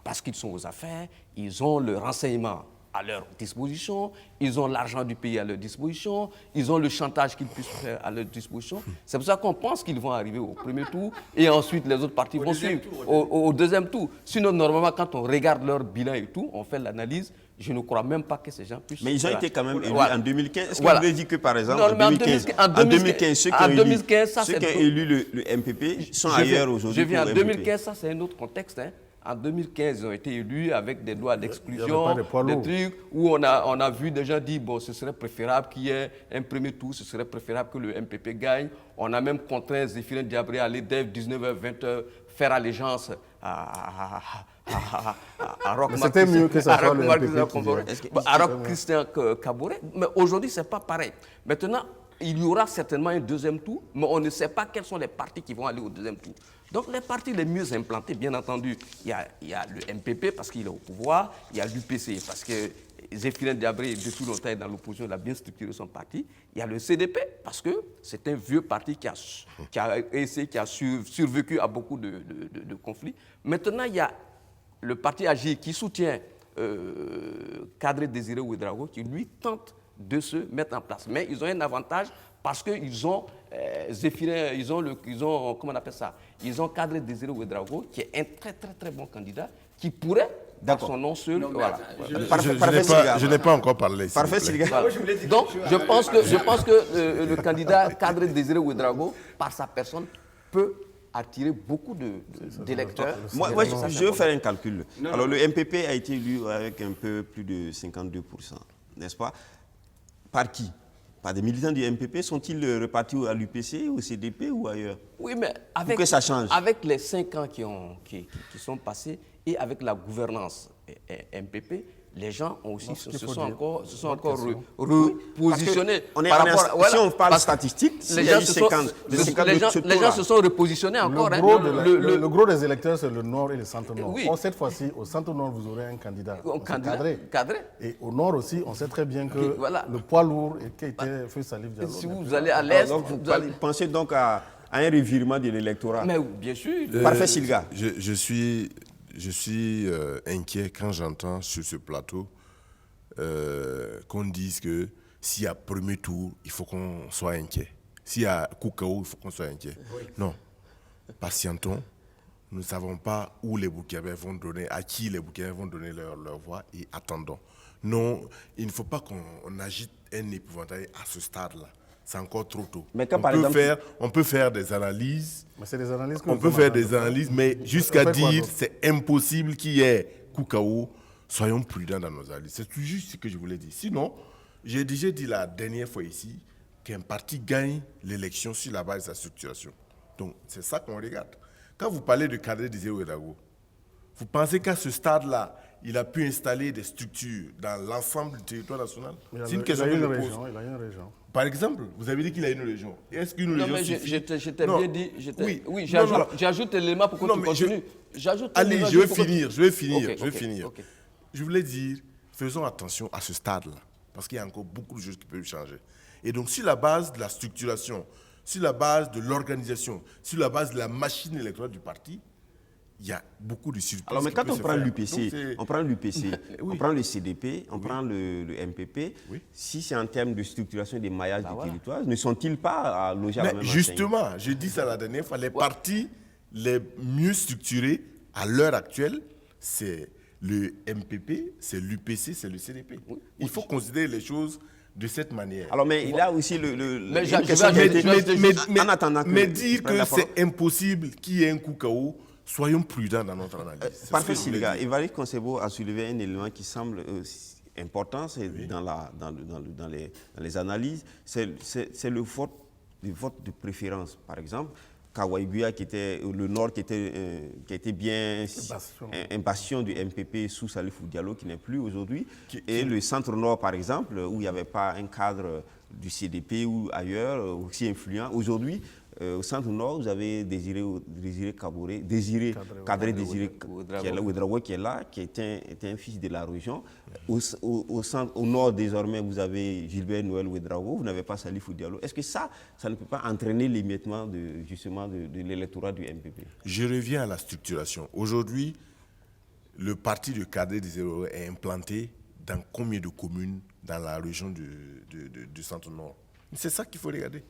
parce qu'ils sont aux affaires, ils ont le renseignement à leur disposition, ils ont l'argent du pays à leur disposition, ils ont le chantage qu'ils puissent faire à leur disposition. C'est pour ça qu'on pense qu'ils vont arriver au premier tour et ensuite les autres partis vont suivre au deuxième tour. Sinon, normalement, quand on regarde leur bilan et tout, on fait l'analyse, je ne crois même pas que ces gens puissent... Mais ils ont été quand même élus en 2015. Est-ce que vous avez dit que, par exemple, en 2015, ceux qui ont élu le MPP sont ailleurs aujourd'hui? Je viens en 2015, ça c'est un autre contexte. Hein. En 2015, ils ont été élus avec des lois d'exclusion, pas de poids des lourds. trucs où on a vu des gens dire bon, ce serait préférable qu'il y ait un premier tour, ce serait préférable que le MPP gagne. On a même contraint Zéphirin Diabré à aller dès 19h, 20h faire allégeance à Roch Mais c'était mieux que ça soit le Marc MPP qui Kaboré. gagne. À Roch Christian Kaboré. Mais aujourd'hui, ce n'est pas pareil. Maintenant, il y aura certainement un deuxième tour, mais on ne sait pas quels sont les partis qui vont aller au deuxième tour. Donc les partis les mieux implantés, bien entendu, il y a le MPP parce qu'il est au pouvoir, il y a l'UPC parce que Zéphirin Diabré, depuis longtemps, est dans l'opposition, il a bien structuré son parti. Il y a le CDP parce que c'est un vieux parti qui a survécu à beaucoup de conflits. Maintenant, il y a le parti Agir qui soutient Kadri Désiré Ouédraogo qui, lui, tente de se mettre en place. Mais ils ont un avantage parce qu'ils ont Zéphirin, comment on appelle ça? Ils ont Kadri Désiré Ouédraogo qui est un très, très, très bon candidat qui pourrait, dans son nom seul, voilà. Je n'ai pas encore parlé. Parfait, Voilà. Donc, je pense que le candidat Kadri Désiré Ouédraogo, par sa personne, peut attirer beaucoup d'électeurs. Moi, je vais faire un calcul. Alors, le MPP a été élu avec un peu plus de 52%, n'est-ce pas? Par qui? Par des militants du MPP? Sont-ils repartis à l'UPC, au CDP ou ailleurs? Oui, mais Pour que ça change. avec les 5 ans qui sont passés et avec la gouvernance MPP, les gens ont aussi se sont encore repositionnés. Si on parle statistique, les gens se sont repositionnés encore. Le gros des électeurs, c'est le Nord et le Centre-Nord. Oui. Or, cette fois-ci, au Centre-Nord, vous aurez un candidat. Cadré. Et au Nord aussi, on sait très bien que Voilà. le poids lourd qui était Feu Salif Diallo. Si vous allez à l'Est, vous pensez donc à un revirement de l'électorat? Mais bien sûr. Parfait, Silga. Je suis inquiet quand j'entends sur ce plateau qu'on dise que s'il y a premier tour, il faut qu'on soit inquiet. S'il y a Koukao, il faut qu'on soit inquiet. Oui. Non. Patientons. Nous ne savons pas où les Burkinabés vont donner, à qui les Burkinabés vont donner leur voix et attendons. Non, il ne faut pas qu'on agite un épouvantail à ce stade-là. C'est encore trop tôt. Mais On peut faire des analyses. Mais c'est des analyses On peut faire des analyses, mais jusqu'à dire c'est impossible qu'il y ait Koukao, soyons prudents dans nos analyses. C'est tout juste ce que je voulais dire. Sinon, j'ai déjà dit la dernière fois ici qu'un parti gagne l'élection sur la base de sa structuration. Donc, c'est ça qu'on regarde. Quand vous parlez de Kadri Désiré Ouédraogo, vous pensez qu'à ce stade-là, il a pu installer des structures dans l'ensemble du territoire national? C'est une question que je pose. Il a une région. Par exemple, vous avez dit qu'il a une région. Est-ce qu'une région suffit? Je t'ai bien dit. Oui, j'ajoute l'élément pour que tu continues. Allez, je vais finir. Okay. Je voulais dire, faisons attention à ce stade-là, parce qu'il y a encore beaucoup de choses qui peuvent changer. Et donc, sur la base de la structuration, sur la base de l'organisation, sur la base de la machine électorale du parti, il y a beaucoup de surprises. Alors, mais quand on prend l'UPC, on prend le CDP, on prend le MPP, si c'est en termes de structuration des maillages du territoire, ne sont-ils pas logés à la même enseigne? Justement, je dis ça la dernière fois, les partis les mieux structurés à l'heure actuelle, c'est le MPP, c'est l'UPC, c'est le CDP. Il faut considérer les choses de cette manière. Alors, mais il y a aussi mais dire que c'est impossible qu'il y ait un Koukao, soyons prudents dans notre analyse. Parfait, Silga. Évariste Concebo a soulevé un élément qui semble important dans les analyses. C'est le vote de préférence. Par exemple, Kawaïbuya, qui était le Nord, qui était bien un bastion du MPP sous Salifou Diallo, qui n'est plus aujourd'hui. Et le Centre-Nord, par exemple, où il n'y avait pas un cadre du CDP ou ailleurs aussi influent. Aujourd'hui, au Centre-Nord, vous avez Désiré Kadri Désiré Ouédraogo qui est là, qui était un fils de la région. Au Nord, désormais, vous avez Gilbert Noël Ouédraogo, vous n'avez pas Salifou Diallo. Est-ce que ça ne peut pas entraîner l'émiettement de l'électorat du MPP? Je reviens à la structuration. Aujourd'hui, le parti de Kadri Désiré Ouédraogo est implanté dans combien de communes dans la région du Centre-Nord? C'est ça qu'il faut regarder.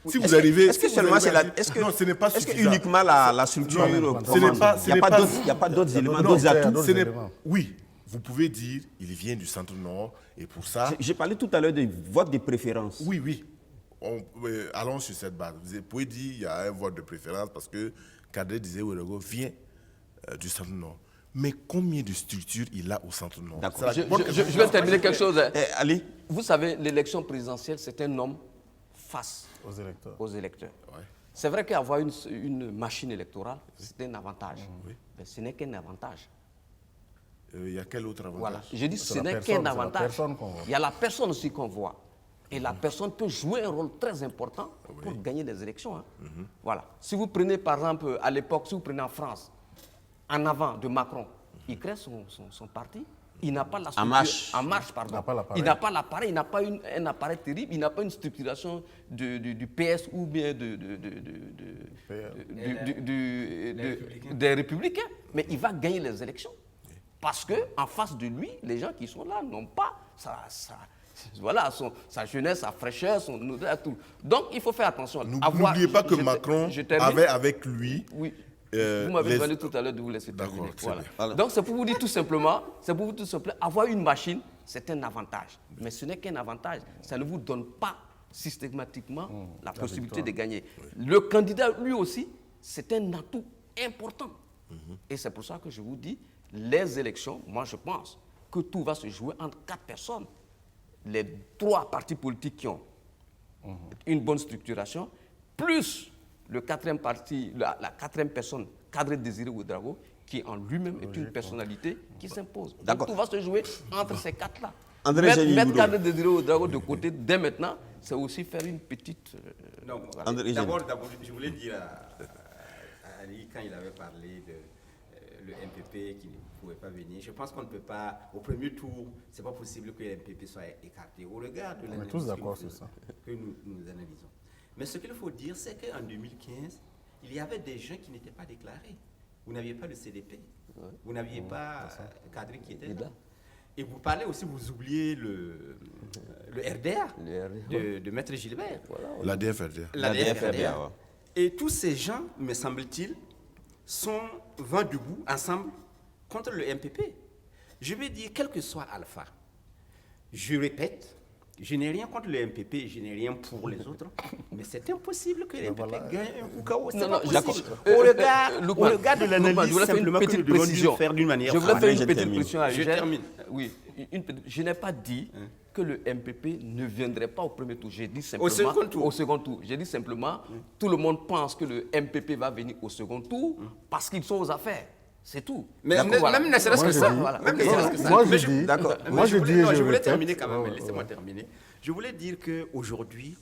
Si vous arrivez... Est-ce que seulement c'est la... Non, ce n'est pas suffisant. Est-ce que uniquement la structure... Il n'y a pas d'autres éléments, d'autres atouts? Oui, vous pouvez dire il vient du Centre-Nord et pour ça... J'ai parlé tout à l'heure de vote de préférence. Oui. Allons sur cette base. Vous pouvez dire qu'il y a un vote de préférence parce que Kadri Désiré Ouédraogo vient du Centre-Nord. mais combien de structures il a au centre nord? D'accord. Je vais terminer quelque chose. Hein. Ali, Vous savez, l'élection présidentielle, c'est un homme face Aux électeurs. aux électeurs. Ouais. C'est vrai qu'avoir une machine électorale, c'est un avantage. Mais ce n'est qu'un avantage. Il y a quel autre avantage? Voilà. Je dis C'est ce la n'est personne, qu'un c'est la avantage. personne qu'on voit. Il y a la personne aussi qu'on voit. Et la personne peut jouer un rôle très important pour gagner les élections. Hein. Voilà. Si vous prenez par exemple, à l'époque, si vous prenez en France, en avant de Macron, il crée son parti. Il n'a pas la structure. En Marche, pardon. Il n'a pas l'appareil. Il n'a pas l'appareil, il n'a pas un appareil terrible, il n'a pas une structuration du PS ou bien des Républicains. Mais il va gagner les élections. Parce qu'en face de lui, les gens qui sont là n'ont pas voilà, sa jeunesse, sa fraîcheur, son odeur, tout. Donc il faut faire attention. N'oubliez pas que Macron avait avec lui. Oui. Vous m'avez demandé tout à l'heure de vous laisser terminer. Voilà. Donc c'est pour vous dire tout simplement, avoir une machine, c'est un avantage. Mais ce n'est qu'un avantage. Ça ne vous donne pas systématiquement la possibilité de gagner. Le candidat, lui aussi, c'est un atout important. Et c'est pour ça que je vous dis, les élections, moi je pense que tout va se jouer entre 4 personnes. Les 3 partis politiques qui ont une bonne structuration, plus le 4e parti, la 4e personne, Kadri Désiré Ouédraogo, qui en lui-même est une personnalité qui s'impose. Donc tout va se jouer entre ces 4-là. Mettre Kadri Désiré Ouédraogo de côté dès maintenant, c'est aussi faire une petite... Non, voilà. d'abord, je voulais dire à Ali, quand il avait parlé de le MPP qui ne pouvait pas venir, je pense qu'on ne peut pas, au premier tour, ce n'est pas possible que le MPP soit écarté. Au regard de l'analyse tous d'accord sur ça. que nous analysons. Mais ce qu'il faut dire, c'est qu'en 2015, il y avait des gens qui n'étaient pas déclarés. Vous n'aviez pas le CDP, vous n'aviez pas Kadri qui était là. Et vous parlez aussi, vous oubliez le RDA, de Maître Gilbert. La DFRDA. La DFRDA. Et tous ces gens, me semble-t-il, sont vent debout ensemble contre le MPP. Je vais dire, quel que soit Alpha, je répète, je n'ai rien contre le MPP, je n'ai rien pour les autres, mais c'est impossible que le MPP gagne un coup KO. C'est pas possible. Au regard de l'analyse simplement que nous devons faire d'une manière. Je voulais faire une petite précision à Je Eugène. termine. Oui, je n'ai pas dit que le MPP ne viendrait pas au premier tour. J'ai dit simplement Au second tour. J'ai dit simplement, tout le monde pense que le MPP va venir au second tour parce qu'ils sont aux affaires. C'est tout. Mais même ne serait-ce que ça. Moi, je dis, je voulais terminer quand même. Laissez-moi terminer. Je voulais dire qu'aujourd'hui,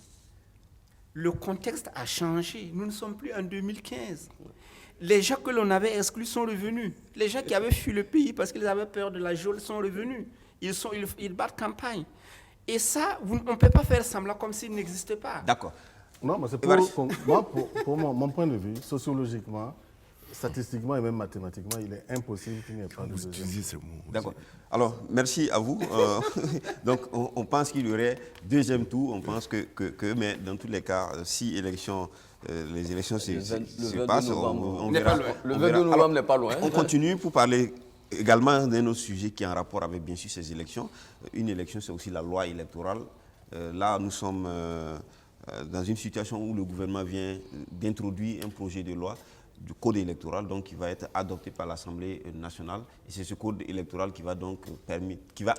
le contexte a changé. Nous ne sommes plus en 2015. Les gens que l'on avait exclus sont revenus. Les gens qui avaient fui le pays parce qu'ils avaient peur de la geôle sont revenus. Ils battent campagne. Et ça, on ne peut pas faire semblant comme s'il n'existait pas. d'accord. Non, mais c'est pour mon point de vue, sociologiquement, statistiquement et même mathématiquement, il est impossible qu'il n'y ait pas de Vous deuxième. utilisez ces mots. D'accord. Alors, merci à vous. Donc, on pense qu'il y aurait deuxième tour. On pense mais dans tous les cas, si les élections se passent, on verra. Le 22 novembre n'est pas loin. On continue pour parler également d'un autre sujet qui est en rapport avec, bien sûr, ces élections. Une élection, c'est aussi la loi électorale. Là, nous sommes dans une situation où le gouvernement vient d'introduire un projet de loi du code électoral, donc qui va être adopté par l'Assemblée nationale. Et c'est ce code électoral qui va donc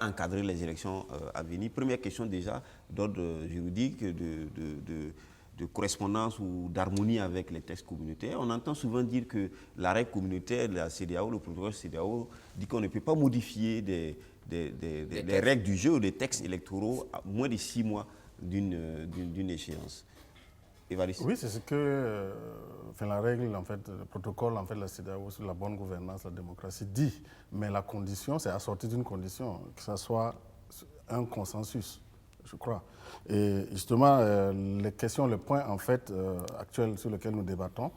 encadrer les élections à venir. Première question déjà d'ordre juridique, de correspondance ou d'harmonie avec les textes communautaires. On entend souvent dire que la règle communautaire de la CEDEAO, le protocole CEDEAO, dit qu'on ne peut pas modifier des règles du jeu ou des textes électoraux à moins de 6 mois d'une échéance. Évariste. Oui, c'est ce que la règle, en fait, le protocole de la CEDEAO sur la bonne gouvernance, la démocratie dit. Mais la condition, c'est assorti d'une condition, que ce soit un consensus, je crois. Et justement, les points en fait actuels sur lesquels nous débattons,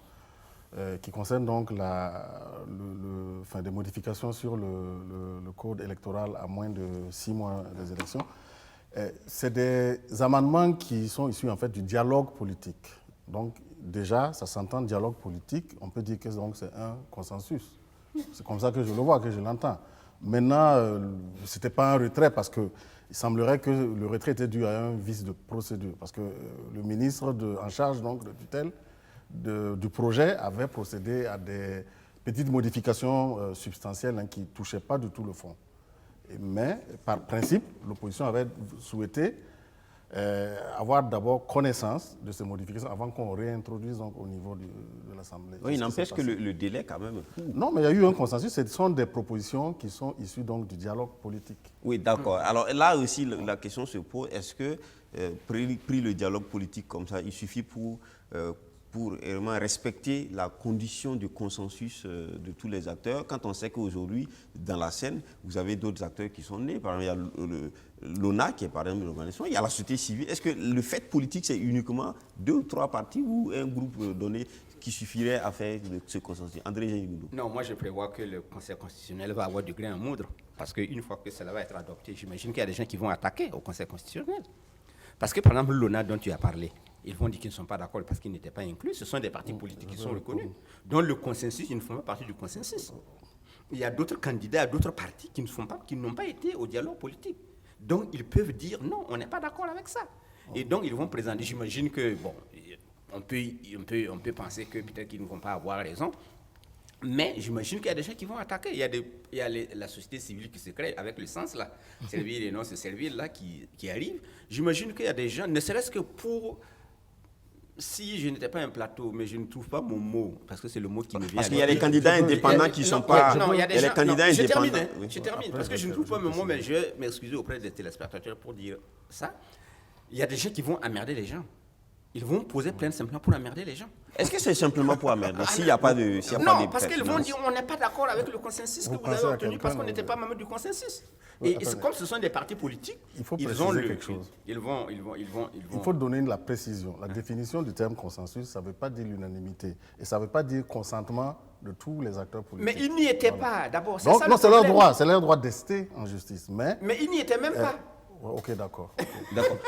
qui concernent donc des modifications sur le code électoral à moins de 6 mois des élections, c'est des amendements qui sont issus en fait du dialogue politique. Donc déjà, ça s'entend dialogue politique, on peut dire que c'est un consensus. C'est comme ça que je le vois, que je l'entends. Maintenant, ce n'était pas un retrait parce qu'il semblerait que le retrait était dû à un vice de procédure. Parce que le ministre en charge donc, de tutelle du projet avait procédé à des petites modifications substantielles qui ne touchaient pas du tout le fond. Mais par principe, l'opposition avait souhaité avoir d'abord connaissance de ces modifications avant qu'on réintroduise donc, au niveau de l'Assemblée. Oui, il n'empêche que le délai quand même est court. Non, mais il y a eu un consensus. Ce sont des propositions qui sont issues donc, du dialogue politique. Oui, d'accord. Alors là aussi, la question se pose, est-ce que pris le dialogue politique comme ça, il suffit pour vraiment respecter la condition de consensus de tous les acteurs, quand on sait qu'aujourd'hui, dans la scène, vous avez d'autres acteurs qui sont nés. Par exemple, il y a l'ONA, qui est par exemple l'organisation, il y a la société civile. Est-ce que le fait politique, c'est uniquement 2 ou 3 partis ou un groupe donné qui suffirait à faire ce consensus? André Jean-Yves. Non, moi je prévois que le Conseil constitutionnel va avoir du grain à moudre, parce qu'une fois que cela va être adopté, j'imagine qu'il y a des gens qui vont attaquer au Conseil constitutionnel. Parce que par exemple, l'ONA dont tu as parlé, ils vont dire qu'ils ne sont pas d'accord parce qu'ils n'étaient pas inclus. Ce sont des partis politiques qui sont reconnus. Donc le consensus, ils ne font pas partie du consensus. Il y a d'autres candidats, d'autres partis qui n'ont pas été au dialogue politique. Donc ils peuvent dire non, on n'est pas d'accord avec ça. Et donc ils vont présenter, j'imagine que, bon, on peut penser que peut-être qu'ils ne vont pas avoir raison. Mais j'imagine qu'il y a des gens qui vont attaquer. Il y a la société civile qui se crée avec le sens là, servir et non se servir là, qui arrive. J'imagine qu'il y a des gens, ne serait-ce que pour... Si je n'étais pas un plateau, mais je ne trouve pas mon mot, parce que c'est le mot qui me vient. Parce qu'il y a les candidats indépendants qui ne sont pas... Non, il y a des gens... candidats indépendants. Je termine, parce que je ne trouve pas mon mot, mais je vais m'excuser auprès des téléspectateurs pour dire ça. Il y a des gens qui vont emmerder les gens. Ils vont poser plainte simplement pour emmerder les gens. Est-ce que c'est simplement pour emmerder s'il n'y a pas de... Non, parce qu'ils vont dire on n'est pas d'accord avec le consensus que vous avez obtenu parce qu'on n'était pas membre du consensus. Et comme ce sont des partis politiques, il faut ils préciser ont quelque chose. Ils vont. Il faut donner la précision. La définition du terme consensus, ça ne veut pas dire l'unanimité. Et ça ne veut pas dire consentement de tous les acteurs politiques. Mais ils n'y étaient pas, d'abord. Donc, non, c'est leur droit. C'est leur droit d'ester en justice. Mais ils n'y étaient même pas. Ok, d'accord. D'accord.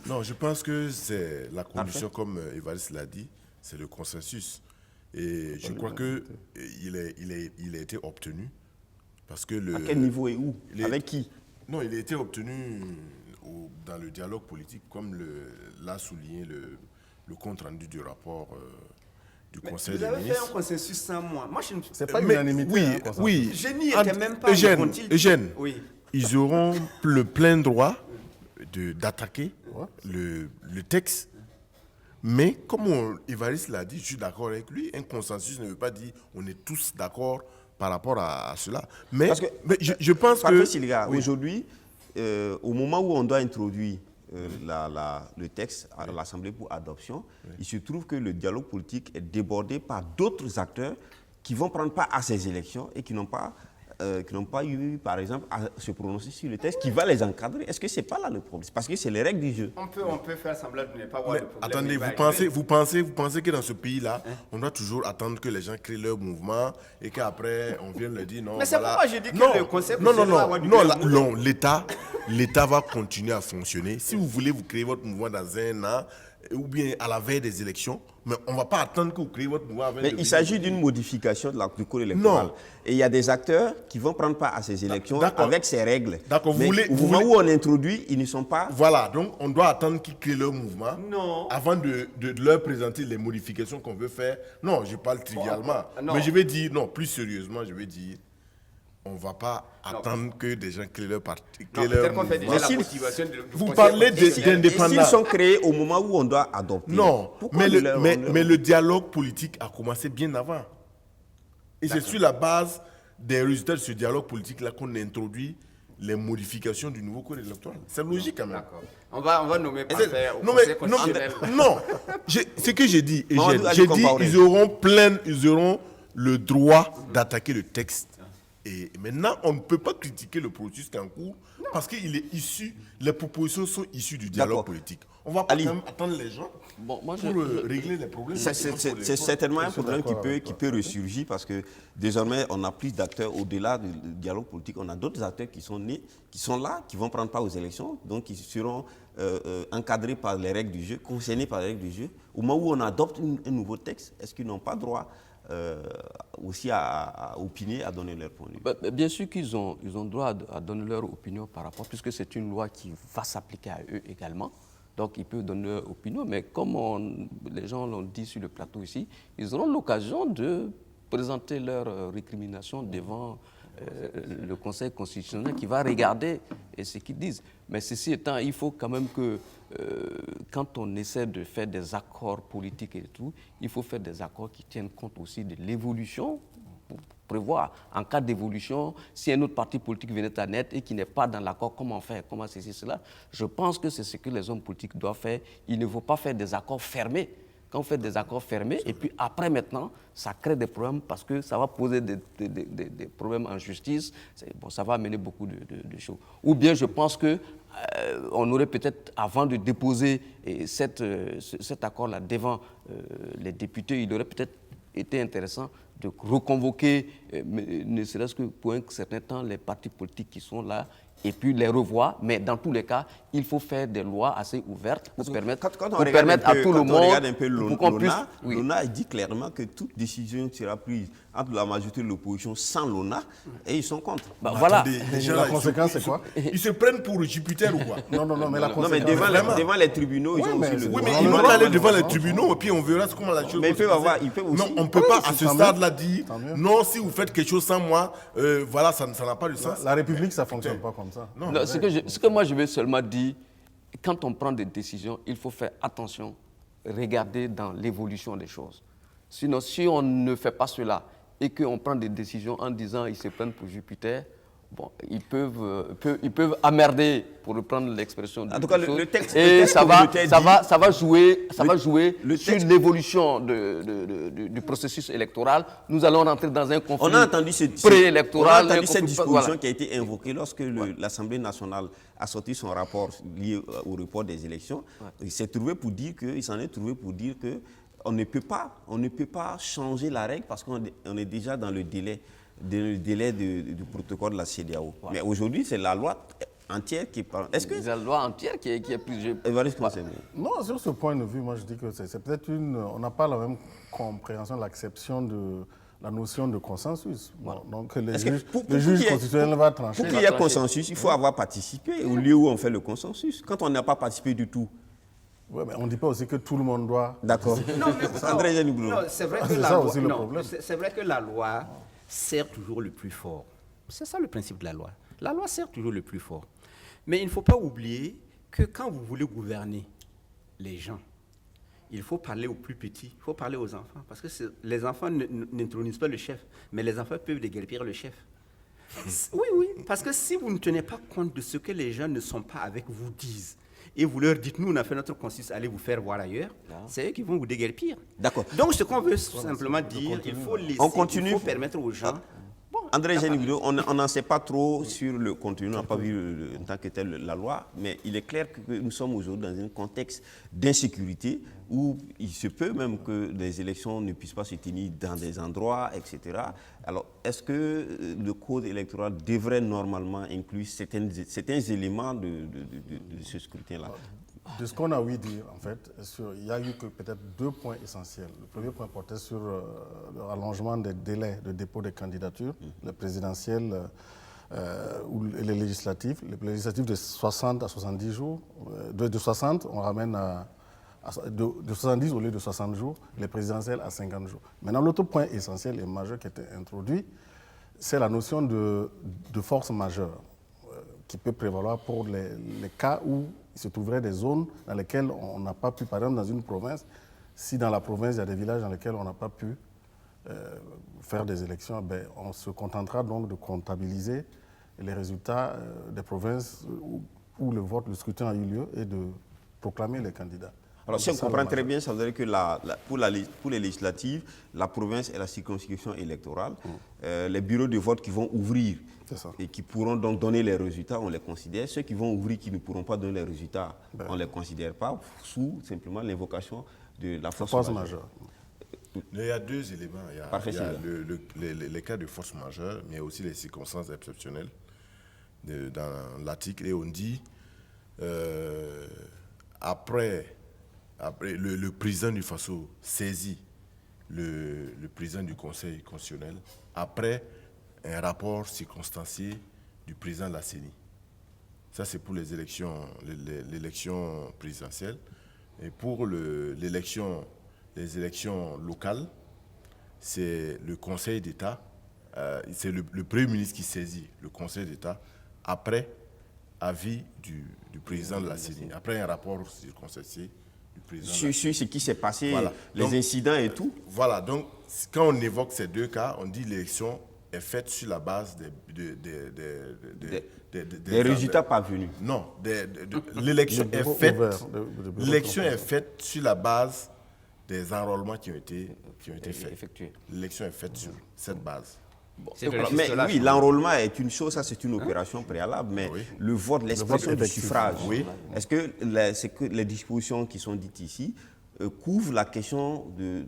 Non, je pense que c'est la condition, comme Évariste l'a dit, c'est le consensus. Et je crois qu'il a été obtenu parce que À quel niveau et où? Avec qui? Non, il a été obtenu dans le dialogue politique, comme l'a souligné le compte-rendu du rapport du Conseil des ministres. Vous avez fait un consensus sans moi. Moi, je ne... C'est pas l'unanimité. Oui, Je n'y étais même pas. Eugène, oui. Ils auront le plein droit d'attaquer le texte. Mais comme Évariste l'a dit, je suis d'accord avec lui, un consensus ne veut pas dire on est tous d'accord par rapport à cela. Mais, je pense que... Aujourd'hui, au moment où on doit introduire le texte à l'Assemblée pour adoption, il se trouve que le dialogue politique est débordé par d'autres acteurs qui vont prendre part à ces élections et qui n'ont pas eu, par exemple, à se prononcer sur le texte qui va les encadrer. Est-ce que ce n'est pas là le problème? Parce que c'est les règles du jeu. On peut faire semblant de ne pas voir le problème. Attendez, vous pensez que dans ce pays-là, on doit toujours attendre que les gens créent leur mouvement et qu'après, on vienne leur dire non. Mais c'est pourquoi j'ai dit que le concept... Non, l'État va continuer à fonctionner. Si vous voulez, vous créez votre mouvement dans un an ou bien à la veille des élections, mais on ne va pas attendre que vous créez votre mouvement. Mais il s'agit d'une modification du code électoral. Et il y a des acteurs qui vont prendre part à ces élections avec ces règles. D'accord. Mais au moment où on introduit, ils ne sont pas... Voilà, donc on doit attendre qu'ils créent leur mouvement avant de leur présenter les modifications qu'on veut faire. Non, je parle trivialement. Mais je vais dire, non, plus sérieusement, je vais dire, on ne va pas attendre que des gens créent leur parti. Vous parlez d'indépendance. S'ils sont créés au moment où on doit adopter. Non, mais le dialogue politique a commencé bien avant. Et c'est sur la base des résultats de ce dialogue politique-là qu'on introduit les modifications du nouveau code électoral. C'est logique quand même. D'accord. On va nommer parfait au Conseil constitutionnel. Non, ce que j'ai dit, j'ai dit ils auront le droit d'attaquer le texte. Et maintenant, on ne peut pas critiquer le processus qui est en cours parce qu'il est issu, les propositions sont issues du dialogue politique. On ne va pas quand même attendre les gens pour régler les problèmes. C'est certainement un problème qui peut ressurgir parce que désormais, on a plus d'acteurs au-delà du dialogue politique. On a d'autres acteurs qui sont nés, qui sont là, qui vont prendre part aux élections, donc qui seront encadrés par les règles du jeu, concernés par les règles du jeu. Au moment où on adopte un nouveau texte, est-ce qu'ils n'ont pas droit aussi à opiner, à donner leur point de vue? Bien sûr qu'ils ont droit à donner leur opinion par rapport, puisque c'est une loi qui va s'appliquer à eux également. Donc ils peuvent donner leur opinion, mais comme les gens l'ont dit sur le plateau ici, ils auront l'occasion de présenter leurs récriminations devant le Conseil constitutionnel qui va regarder ce qu'ils disent. Mais ceci étant, il faut quand même que quand on essaie de faire des accords politiques et tout, il faut faire des accords qui tiennent compte aussi de l'évolution, pour prévoir en cas d'évolution, si un autre parti politique venait à naître et qui n'est pas dans l'accord, comment faire, comment ceci, cela. Je pense que c'est ce que les hommes politiques doivent faire. Il ne faut pas faire des accords fermés. Quand on fait des accords fermés, et puis après maintenant, ça crée des problèmes parce que ça va poser des problèmes en justice, bon, ça va amener beaucoup de choses. Ou bien je pense qu'on aurait peut-être, avant de déposer cet accord-là devant les députés, il aurait peut-être été intéressant de reconvoquer, ne serait-ce que pour un certain temps, les partis politiques qui sont là, et puis les revoir. Mais dans tous les cas, il faut faire des lois assez ouvertes pour permettre, à tout le monde... Quand on regarde un peu l'ONA, dit clairement que toute décision sera prise entre la majorité et l'opposition sans l'ONA, et ils sont contre. Voilà. Attendez, déjà, La conséquence, c'est quoi? Ils se prennent pour Jupiter ou quoi? Non, mais la Non, mais conséquence... devant les tribunaux, ils ont mais aussi le c'est- Oui, droit. mais ils vont aller devant les tribunaux et puis on verra comment la chose Mais va se passer. ils peuvent aussi... Non, on ne peut pas à c'est ce tant stade-là mieux. dire Tant mieux. non, si vous faites quelque chose sans moi, voilà, ça n'a pas de sens. La République, ça ne fonctionne pas comme ça. Non, Non, ce que moi je vais seulement dire, quand on prend des décisions, il faut faire attention, regarder dans l'évolution des choses. Sinon, si on ne fait pas cela et qu'on prend des décisions en disant ils se prennent pour Jupiter, bon, ils peuvent emmerder, pour reprendre l'expression. En tout cas, le texte... Et ça va jouer le sur texte- l'évolution du processus électoral. Nous allons rentrer dans un conflit On a entendu, préélectoral. cette disposition Voilà. qui a été invoquée lorsque l'Assemblée nationale a sorti son rapport lié au report des élections. Il s'est trouvé pour dire que, il s'en est trouvé pour dire que on ne peut pas changer la règle parce qu'on est déjà dans le délai du protocole de la CEDEAO. Voilà. Mais aujourd'hui, c'est la loi entière qui parle. Est-ce que... C'est la loi entière qui est plus... Évariste Conseil. Non, sur ce point de vue, moi je dis que c'est peut-être on n'a pas la même compréhension, l'acception de la notion de consensus. Bon, donc le Est-ce que juge constitutionnel va trancher. Pour qu'il y ait consensus, il faut avoir participé au lieu où on fait le consensus. Quand on n'a pas participé du tout, Ouais, mais on ne dit pas aussi que tout le monde doit. d'accord. André Janiboulou. Non, c'est vrai que C'est la ça loi, aussi le non, problème. c'est vrai que la loi sert toujours le plus fort. C'est ça le principe de la loi. La loi sert toujours le plus fort. Mais il ne faut pas oublier que quand vous voulez gouverner les gens, il faut parler aux plus petits, il faut parler aux enfants. Parce que les enfants n'intronisent pas le chef, mais les enfants peuvent déguerpir le chef. Oui, parce que si vous ne tenez pas compte de ce que les gens ne sont pas avec vous disent, et vous leur dites, nous on a fait notre consensus, allez vous faire voir ailleurs, c'est eux qui vont vous déguerpir. D'accord. Donc ce qu'on veut simplement dire, il faut laisser, On continue. il faut permettre aux gens... André Janiboulou, on n'en sait pas trop sur le contenu, on n'a pas vu en tant que tel la loi, mais il est clair que nous sommes aujourd'hui dans un contexte d'insécurité où il se peut même que des élections ne puissent pas se tenir dans des endroits, etc. Alors, est-ce que le code électoral devrait normalement inclure certains éléments de ce scrutin-là? De ce qu'on a ouï dire, en fait, il y a eu que peut-être 2 points essentiels. Le premier point portait sur le rallongement des délais de dépôt des candidatures, les présidentielles et les législatives. Les législatives de 60 à 70 jours, de 60, on ramène de 70 au lieu de 60 jours, les présidentielles à 50 jours. Maintenant, l'autre point essentiel et majeur qui était introduit, c'est la notion de force majeure qui peut prévaloir pour les cas où il se trouverait des zones dans lesquelles on n'a pas pu, par exemple dans une province, si dans la province il y a des villages dans lesquels on n'a pas pu faire des élections, ben, on se contentera donc de comptabiliser les résultats des provinces où le scrutin a eu lieu et de proclamer les candidats. Alors, si on comprend très bien, ça veut dire que pour les législatives, la province et la circonscription électorale, les bureaux de vote qui vont ouvrir et qui pourront donc donner les résultats, on les considère. Ceux qui vont ouvrir qui ne pourront pas donner les résultats, on ne les considère pas, sous simplement l'invocation de la force majeure. Il y a 2 éléments. Il y a, Parfait, les cas de force majeure, mais il y a aussi les circonstances exceptionnelles dans l'article. Et on dit, après le président du FASO saisit le président du Conseil constitutionnel, après un rapport circonstancié du président de la CENI. Ça, c'est pour les élections présidentielles. Et pour les élections locales, c'est le Conseil d'État, c'est le Premier ministre qui saisit le Conseil d'État après avis du président de la CENI, après un rapport circonstancié du président. Sur ce qui s'est passé, Voilà. les Donc, incidents et tout. Voilà, donc quand on évoque ces deux cas, on dit l'élection est faite sur la base Des résultats parvenus. Non, l'élection Le est bureau faite. ouvert, le bureau L'élection ouvert. est faite sur la base des enrôlements qui ont été faits. effectués. L'élection est faite sur cette base. C'est de Mais rafistolage. oui, l'enrôlement est une chose, ça c'est une opération préalable, mais Oui. le vote, l'expression du effectif. suffrage, Oui. est-ce que, les dispositions qui sont dites ici couvrent la question de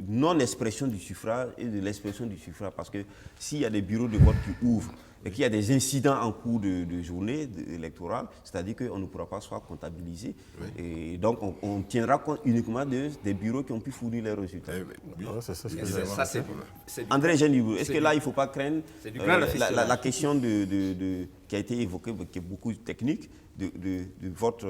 non-expression du suffrage et de l'expression du suffrage? Parce que s'il y a des bureaux de vote qui ouvrent et qu'il y a des incidents en cours de journée électorale, c'est-à-dire qu'on ne pourra pas soit comptabilisé. Et donc on tiendra compte uniquement des bureaux qui ont pu fournir les résultats. Oui. Ouais, c'est ça ce que C'est- j'ai ça, c'est du- André Genibou, est-ce c'est que du- là, il ne faut pas craindre c'est du grand rafistolage. la question qui a été évoquée, qui est beaucoup technique, de vote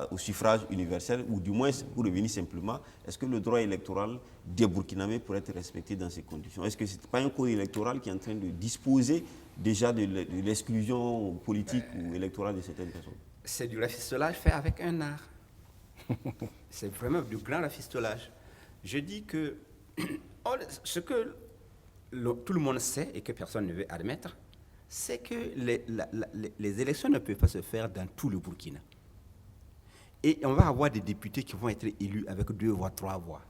au suffrage universel, ou du moins, pour revenir simplement, est-ce que le droit électoral des Burkinabés pourrait être respecté dans ces conditions? Est-ce que ce n'est pas un code électoral qui est en train de disposer déjà de l'exclusion politique ou électorale de certaines personnes? C'est du rafistolage fait avec un art. C'est vraiment du grand rafistolage. Je dis que ce que tout le monde sait et que personne ne veut admettre, c'est que les élections ne peuvent pas se faire dans tout le Burkina. Et on va avoir des députés qui vont être élus avec 2 voix, 3 voix.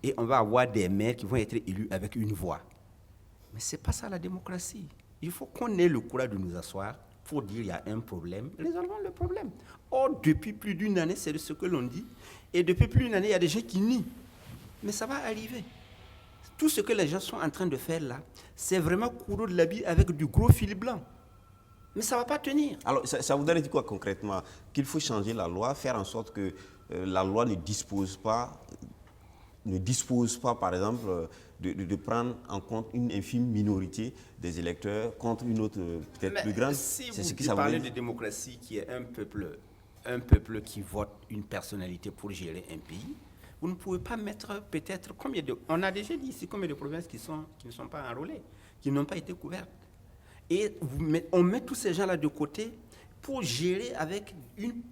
Et on va avoir des maires qui vont être élus avec 1 voix. Mais ce n'est pas ça la démocratie. Il faut qu'on ait le courage de nous asseoir pour dire qu'il y a un problème, résolvons le problème. Or, depuis plus d'1 année, c'est ce que l'on dit. Et depuis plus d'1 année, il y a des gens qui nient. Mais ça va arriver. Tout ce que les gens sont en train de faire là, c'est vraiment courir de l'habit avec du gros fil blanc. Mais ça ne va pas tenir. Alors, ça voudrait dire quoi concrètement? Qu'il faut changer la loi, faire en sorte que la loi ne dispose pas, par exemple, de prendre en compte une infime minorité des électeurs contre une autre peut-être Mais plus grande. si C'est ce vous que ça parlez voudrait de dire. démocratie qui est un peuple qui vote une personnalité pour gérer un pays, vous ne pouvez pas mettre peut-être combien de... On a déjà dit ici combien de provinces qui ne sont pas enrôlées, qui n'ont pas été couvertes. Et on met tous ces gens-là de côté pour gérer avec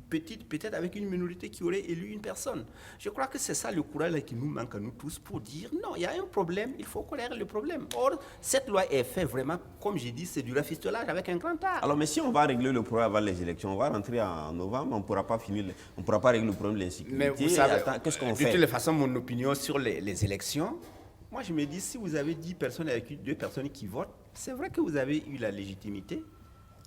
peut-être avec une minorité qui aurait élu une personne. Je crois que c'est ça le courage qui nous manque à nous tous pour dire non, il y a un problème, il faut qu'on règle le problème. Or, cette loi est faite vraiment, comme j'ai dit, c'est du rafistolage avec un grand art. Alors, mais si on va régler le problème avant les élections, on va rentrer en novembre, on ne pourra pas régler le problème de l'insécurité. Mais vous savez, Attends, qu'est-ce qu'on de fait? toute façon, mon opinion sur les élections, moi je me dis, si vous avez 10 personnes avec 2 personnes qui votent, c'est vrai que vous avez eu la légitimité,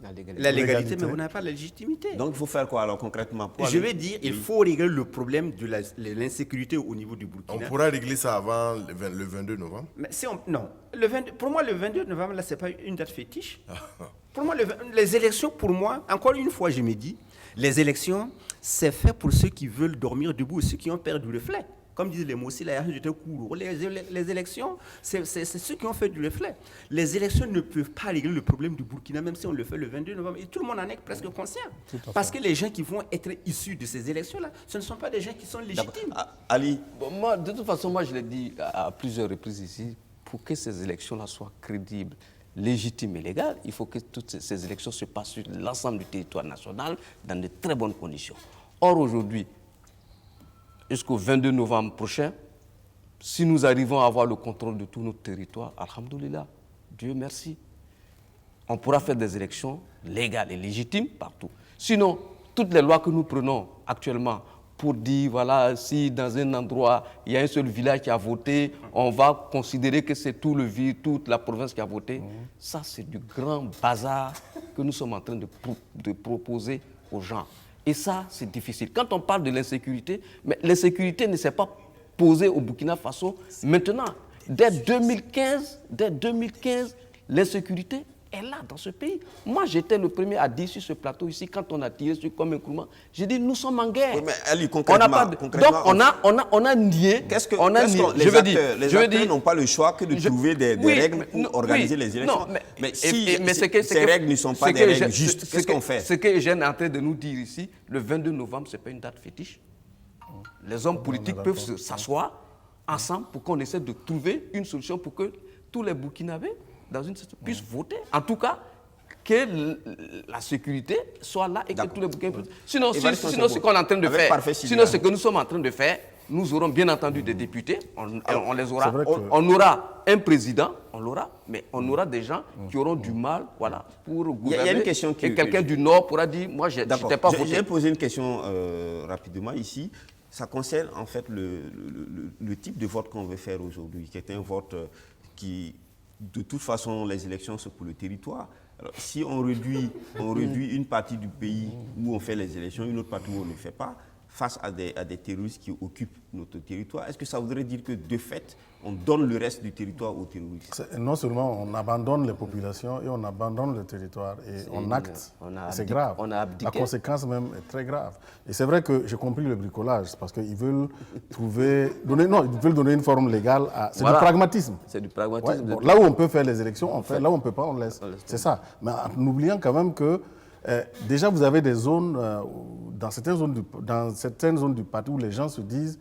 la légalité, mais vous n'avez pas la légitimité. Donc, il faut faire quoi alors concrètement? Je vais dire, il faut régler le problème de l'insécurité au niveau du On Burkina. pourra régler ça avant le 22 novembre. Mais si non, pour moi, le 22 novembre, là, ce n'est pas une date fétiche. Pour moi, les élections, pour moi, encore une fois, je me dis, les élections, c'est fait pour ceux qui veulent dormir debout, ceux qui ont perdu le reflet. Comme disent les mots aussi, les élections, c'est ceux qui ont fait du reflet. Les élections ne peuvent pas régler le problème du Burkina, même si on le fait le 22 novembre. Et tout le monde en est presque conscient. Parce que les gens qui vont être issus de ces élections-là, ce ne sont pas des gens qui sont légitimes. Ali, Bon, moi, de toute façon, moi, je l'ai dit à plusieurs reprises ici, pour que ces élections-là soient crédibles, légitimes et légales, il faut que toutes ces élections se passent sur l'ensemble du territoire national dans de très bonnes conditions. Or, aujourd'hui, jusqu'au 22 novembre prochain, si nous arrivons à avoir le contrôle de tout notre territoire, alhamdoulilah, Dieu merci, on pourra faire des élections légales et légitimes partout. Sinon, toutes les lois que nous prenons actuellement pour dire, voilà, si dans un endroit, il y a un seul village qui a voté, on va considérer que c'est toute la province qui a voté. Ça, c'est du grand bazar que nous sommes en train de proposer aux gens. Et ça, c'est difficile. Quand on parle de l'insécurité, mais l'insécurité ne s'est pas posée au Burkina Faso maintenant. Dès 2015, l'insécurité est là dans ce pays. Moi, j'étais le premier à dire sur ce plateau ici, quand on a tiré sur comme un coulement, j'ai dit, nous sommes en guerre. oui, mais Ali, concrètement, Donc, on a nié. Les acteurs n'ont pas le choix que de trouver des règles pour organiser les élections. Mais si ces règles ne sont pas des règles justes, qu'est-ce qu'on fait? Ce que Eugène est en train de nous dire ici, le 22 novembre, ce n'est pas une date fétiche. Les hommes politiques peuvent s'asseoir ensemble pour qu'on essaie de trouver une solution pour que tous les Burkinabés dans une situation puissent voter. En tout cas, que la sécurité soit là et que tous les Burkinabés... Sinon, ce qu'on est en train de faire, sinon ce que nous sommes en train de faire, nous aurons bien entendu des députés, on les aura, on aura un président, mais on aura des gens qui auront du mal, voilà, pour gouverner. Il y a une question et quelqu'un du Nord pourra dire, moi, je n'étais pas voté. J'ai posé une question rapidement ici. Ça concerne en fait le type de vote qu'on veut faire aujourd'hui, qui est un vote qui, de toute façon, les élections, c'est pour le territoire. Alors, si on réduit une partie du pays où on fait les élections, une autre partie où on ne fait pas, face à des terroristes qui occupent notre territoire, est-ce que ça voudrait dire que, de fait, on donne le reste du territoire aux terroristes? Non seulement on abandonne les populations et on abandonne le territoire et on acte. C'est grave. La conséquence même est très grave. Et c'est vrai que j'ai compris le bricolage, parce qu'ils veulent donner une forme légale à... C'est du pragmatisme. C'est du pragmatisme. Ouais, bon, là où on peut faire les élections, on fait. Là où on ne peut pas, on laisse. C'est ça. Mais en oubliant quand même que déjà vous avez des zones, dans certaines zones du parti où les gens se disent...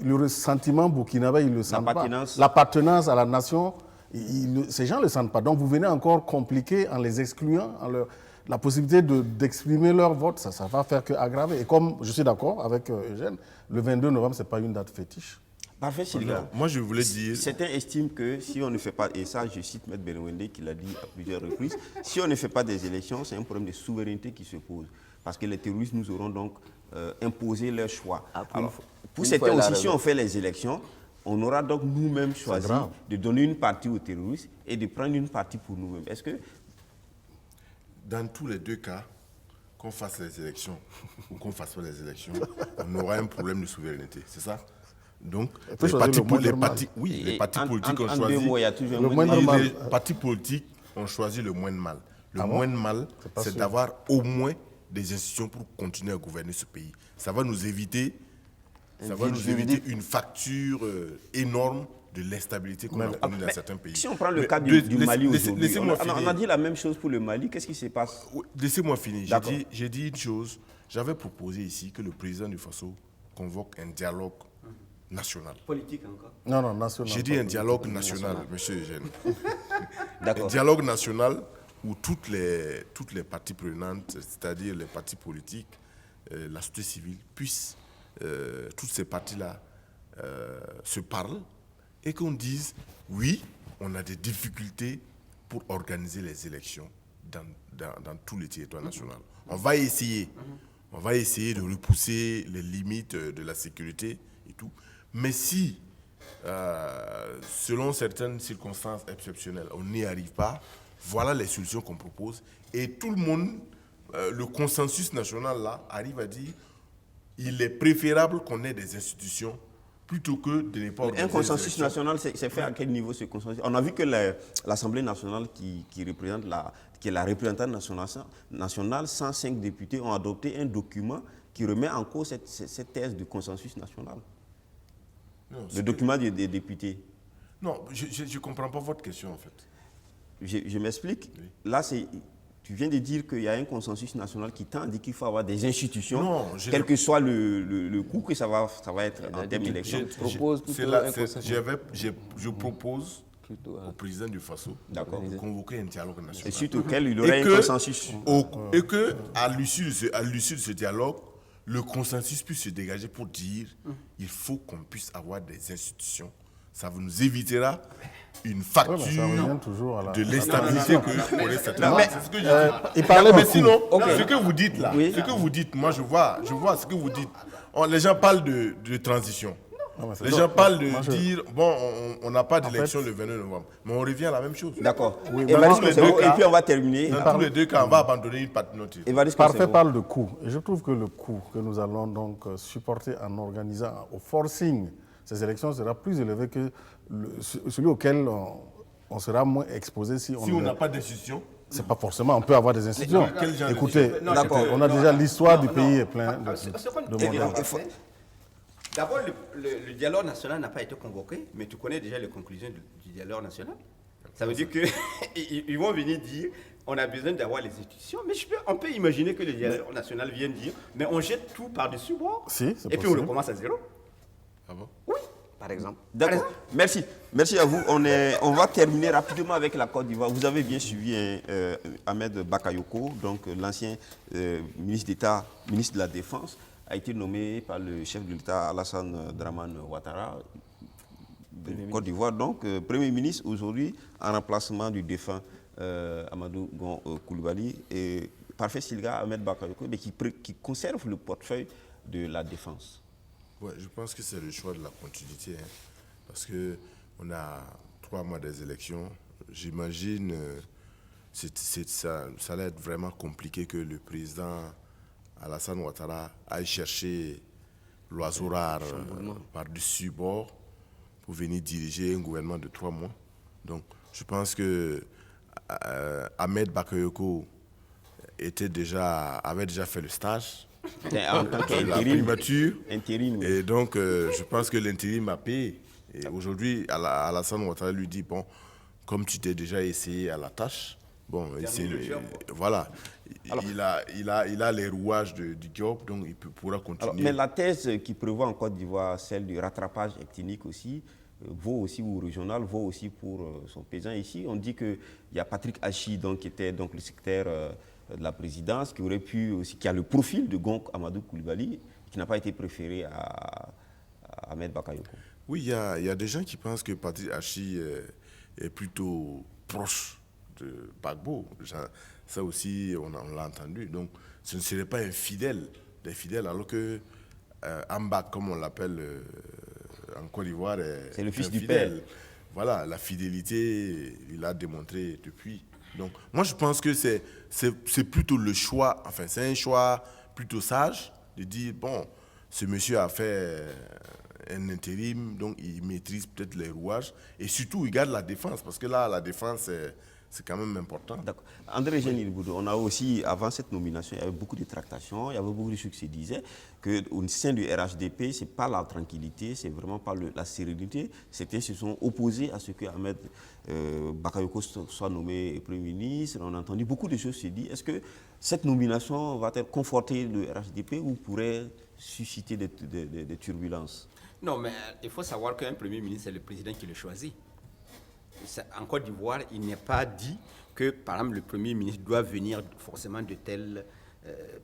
Le sentiment burkinabé, ils ne le sentent pas. L'appartenance à la nation, ces gens ne le sentent pas. Donc vous venez encore compliquer en les excluant, la possibilité d'exprimer leur vote, ça va faire qu'aggraver. Et comme je suis d'accord avec Eugène, le 22 novembre, ce n'est pas une date fétiche. Parfait, Sylvain. Moi, je voulais dire... Certains estiment que si on ne fait pas, et ça je cite M. Benwende qui l'a dit à plusieurs reprises, si on ne fait pas des élections, c'est un problème de souveraineté qui se pose. Parce que les terroristes nous auront donc imposé leur choix. Alors, pour certains aussi, si on fait les élections, on aura donc nous-mêmes choisi de donner une partie aux terroristes et de prendre une partie pour nous-mêmes. Est-ce que... Dans tous les deux cas, qu'on fasse les élections ou qu'on ne fasse pas les élections, on aura un problème de souveraineté, c'est ça? Donc, les partis politiques ont choisi... Les partis politiques ont choisi le moins de mal. Le moins de mal, c'est d'avoir au moins des institutions pour continuer à gouverner ce pays. Ça va nous éviter, une facture énorme de l'instabilité qu'on a connue dans certains pays. Si on prend le cas du Mali aujourd'hui, on a dit la même chose pour le Mali. Qu'est-ce qui se passe? Laissez-moi finir. J'ai dit une chose. J'avais proposé ici que le président du Faso convoque un dialogue national. Politique encore? Non, national. J'ai dit un dialogue national, monsieur Eugène. Un dialogue national où toutes les parties prenantes, c'est-à-dire les partis politiques, la société civile, puissent, toutes ces parties-là, se parlent et qu'on dise, oui, on a des difficultés pour organiser les élections dans tous les territoires nationaux. On va essayer de repousser les limites de la sécurité et tout. Mais si, selon certaines circonstances exceptionnelles, on n'y arrive pas, voilà les solutions qu'on propose. Et tout le monde, le consensus national là, arrive à dire il est préférable qu'on ait des institutions plutôt que de ne pas organiser. Un consensus national, c'est fait à quel niveau ce consensus? On a vu que l'Assemblée nationale qui est la représentante nationale, 105 députés ont adopté un document qui remet en cause cette thèse de consensus national. Non, le document des députés. Non, je ne comprends pas votre question en fait. Je m'explique. Oui. Là, tu viens de dire qu'il y a un consensus national qui tend à dire qu'il faut avoir des institutions, quel que soit le coût que ça va être en termes d'élection. Je propose au président du Faso de convoquer un dialogue national. Et suite auquel il y aurait un consensus. Et qu'à l'issue de ce dialogue, le consensus puisse se dégager pour dire qu'il faut qu'on puisse avoir des institutions. Ça nous évitera une facture de l'instabilité que connaît cette langue. C'est ce que je dis. Mais sinon, ce que vous dites là, ce que vous dites, moi je vois ce que vous dites. Les gens parlent de transition. Les gens parlent de dire, bon, on n'a pas d'élection le 29 novembre. Mais on revient à la même chose. D'accord. Et puis on va terminer. Dans tous les deux cas, on va abandonner une partie de notre territoire. Parfait parle de coût. Et je trouve que le coût que nous allons donc supporter en organisant au forcing ces élections sera plus élevé que celui auquel on sera moins exposé si on n'a pas d'institution. C'est pas forcément, on peut avoir des institutions. Écoutez, on a déjà l'histoire du pays est plein de modèles. D'abord, le dialogue national n'a pas été convoqué, mais tu connais déjà les conclusions du dialogue national. Ça veut dire qu'ils vont venir dire on a besoin d'avoir les institutions, mais on peut imaginer que le dialogue national vienne dire mais on jette tout par-dessus bord, et puis on recommence à zéro. Ah bon? Oui. par exemple. D'accord, merci. Merci à vous. On va terminer rapidement avec la Côte d'Ivoire. Vous avez bien suivi Ahmed Bakayoko, donc l'ancien ministre d'État, ministre de la Défense, a été nommé par le chef de l'État Alassane Dramane Ouattara de Côte d'Ivoire, donc Premier ministre aujourd'hui en remplacement du défunt Amadou Gon Coulibaly. Et parfait Silga, Ahmed Bakayoko, mais qui conserve le portefeuille de la Défense. Ouais, je pense que c'est le choix de la continuité, hein, parce qu'on a 3 mois des élections. J'imagine ça allait être vraiment compliqué que le président Alassane Ouattara aille chercher l'oiseau rare par-dessus bord pour venir diriger un gouvernement de 3 mois. Donc, je pense que Ahmed Bakayoko avait déjà fait le stage. En tant qu'intérim. Et donc, je pense que l'intérim a payé. Et aujourd'hui, Alassane Ouattara lui dit, bon, comme tu t'es déjà essayé à la tâche, bon, voilà, il a les rouages du job, donc il pourra continuer. Alors, mais la thèse qui prévoit en Côte d'Ivoire, celle du rattrapage ethnique aussi, vaut aussi ou régional, vaut aussi pour son paysan ici. On dit qu'il y a Patrick Hachi, donc, qui était donc, le secrétaire de la présidence, qui aurait pu aussi, qui a le profil de Gon Amadou Coulibaly, qui n'a pas été préféré à Ahmed Bakayoko. Oui, il y a des gens qui pensent que Patrick Hachi est plutôt proche de Gbagbo. Ça aussi, on l'a entendu. Donc, ce ne serait pas un fidèle des fidèles, alors que Amba, comme on l'appelle en Côte d'Ivoire, c'est le fils du fidèle. père. Voilà, la fidélité, il l'a démontré depuis. Donc, moi, je pense que c'est plutôt le choix, enfin, c'est un choix plutôt sage de dire, bon, ce monsieur a fait un intérim, donc il maîtrise peut-être les rouages, et surtout, il garde la défense, parce que là, la défense, c'est quand même important. D'accord. André Génil-Boudou, on a aussi, avant cette nomination, il y avait beaucoup de tractations, il y avait beaucoup de choses qui se disaient qu'au sein du RHDP, ce n'est pas la tranquillité, c'est vraiment pas la sérénité. Certains se sont opposés à ce que Ahmed Bakayoko soit nommé Premier ministre. On a entendu beaucoup de choses se dire. Est-ce que cette nomination va-t-elle conforter le RHDP ou pourrait susciter des turbulences? Non, mais il faut savoir qu'un Premier ministre, c'est le président qui le choisit. En Côte d'Ivoire, il n'est pas dit que, par exemple, le Premier ministre doit venir forcément de tel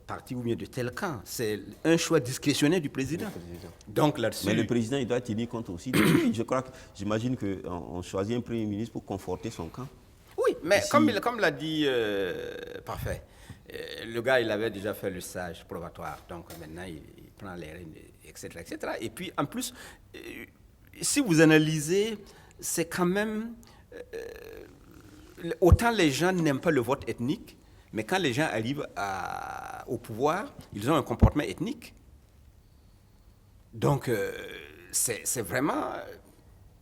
parti ou bien de tel camp. C'est un choix discrétionnaire du président. Donc là-dessus. Mais le président, il doit tenir compte aussi de lui. J'imagine qu'on choisit un Premier ministre pour conforter son camp. Oui, mais comme l'a dit Parfait, le gars, il avait déjà fait le stage probatoire. Donc maintenant, il prend les rênes, etc., etc. Et puis, en plus, si vous analysez, c'est quand même... autant les gens n'aiment pas le vote ethnique, mais quand les gens arrivent au pouvoir, ils ont un comportement ethnique. Donc, c'est vraiment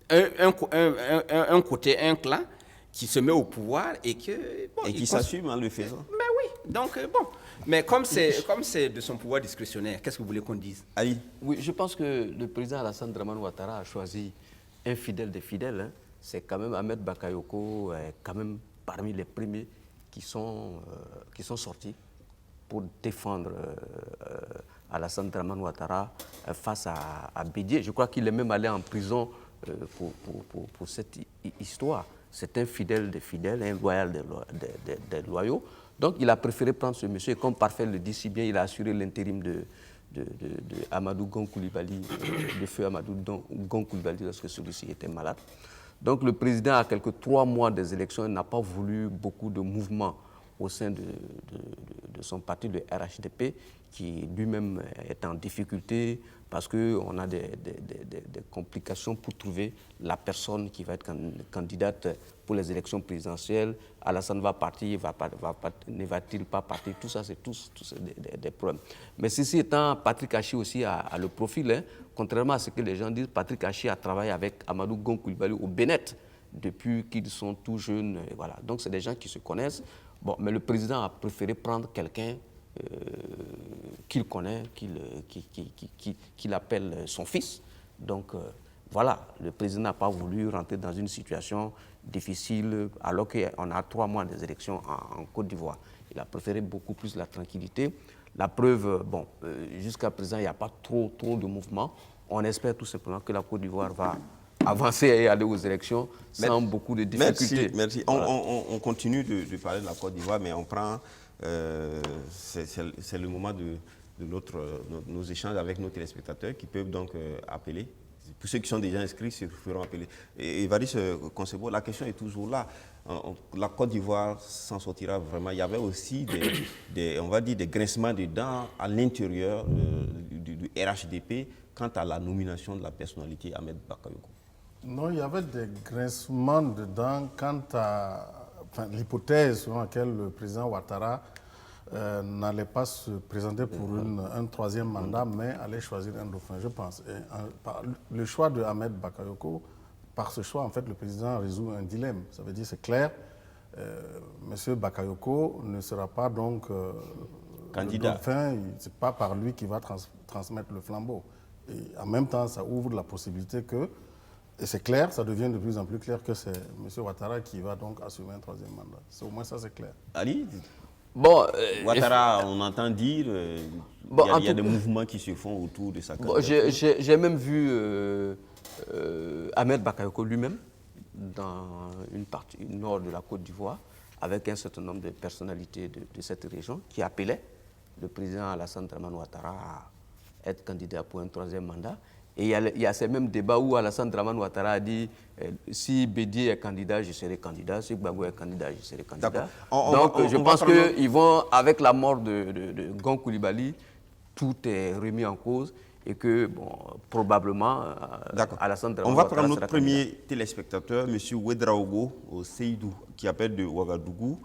un côté, un clan qui se met au pouvoir et qui s'assume en le faisant. Mais oui, donc bon. Mais comme c'est de son pouvoir discrétionnaire, qu'est-ce que vous voulez qu'on dise? Ali. Oui, je pense que le président Alassane Dramane Ouattara a choisi un fidèle des fidèles. Hein. C'est quand même Ahmed Bakayoko, quand même parmi les premiers qui sont sortis pour défendre Alassane Dramane Ouattara face à Bédié. Je crois qu'il est même allé en prison pour cette histoire. C'est un fidèle des fidèles, un loyal des loyaux. Donc il a préféré prendre ce monsieur, et comme Parfait le dit si bien, il a assuré l'intérim de Amadou Gon Coulibaly, de feu Amadou Gon Coulibaly lorsque celui-ci était malade. Donc le président, à quelques 3 mois des élections, n'a pas voulu beaucoup de mouvements au sein de son parti, le RHDP, qui lui-même est en difficulté parce qu'on a des complications pour trouver la personne qui va être candidate pour les élections présidentielles. Alassane va partir, ne va-t-il pas partir? Tout ça, c'est tous des problèmes. Mais ceci étant, Patrick Hachi aussi a le profil. Hein. Contrairement à ce que les gens disent, Patrick Hachi a travaillé avec Amadou Gon Coulibaly au Bénin depuis qu'ils sont tout jeunes. Voilà. Donc, c'est des gens qui se connaissent. Bon, mais le président a préféré prendre quelqu'un qu'il connaît, qu'il appelle son fils. Donc, voilà, le président n'a pas voulu rentrer dans une situation difficile alors qu'on a 3 mois des élections en Côte d'Ivoire. Il a préféré beaucoup plus la tranquillité. La preuve, bon, jusqu'à présent, il n'y a pas trop de mouvements on espère tout simplement que la Côte d'Ivoire va avancer et aller aux élections sans beaucoup de difficultés. Merci. Voilà. On continue de parler de la Côte d'Ivoire, mais on prend... c'est le moment de nos échanges avec nos téléspectateurs qui peuvent donc appeler. Pour ceux qui sont déjà inscrits, se feront appeler. Et Évariste Konsebo, la question est toujours là. La Côte d'Ivoire s'en sortira vraiment. Il y avait aussi on va dire des grincements de dents à l'intérieur du RHDP quant à la nomination de la personnalité Ahmed Bakayoko. Non, il y avait des grincements de dents quant à l'hypothèse selon laquelle le président Ouattara n'allait pas se présenter pour un troisième mandat, mais allait choisir un dauphin, je pense. Le choix de Ahmed Bakayoko, par ce choix, en fait, le président résout un dilemme. Ça veut dire, c'est clair, M. Bakayoko ne sera pas donc candidat. Le dauphin, ce n'est pas par lui qui va transmettre le flambeau. Et en même temps, ça ouvre la possibilité que, et c'est clair, ça devient de plus en plus clair que c'est M. Ouattara qui va donc assumer un troisième mandat. Au moins ça, c'est clair. Ali, bon, Ouattara, on entend dire, il y a des mouvements qui se font autour de sa candidature. J'ai même vu Ahmed Bakayoko lui-même dans une partie nord de la Côte d'Ivoire avec un certain nombre de personnalités de cette région qui appelaient le président Alassane Dramane Ouattara à être candidat pour un troisième mandat. Et il y a ces mêmes débats où Alassane Dramane Ouattara a dit si Bédié est candidat, je serai candidat. Si Gbagbo est candidat, je serai candidat. Donc je pense qu'ils vont, avec la mort de Gon Coulibaly, tout est remis en cause et que, bon, probablement, Alassane Dramane Ouattara. On va prendre notre premier téléspectateur, M. Ouedraogo Seydou, qui appelle de Ouagadougou.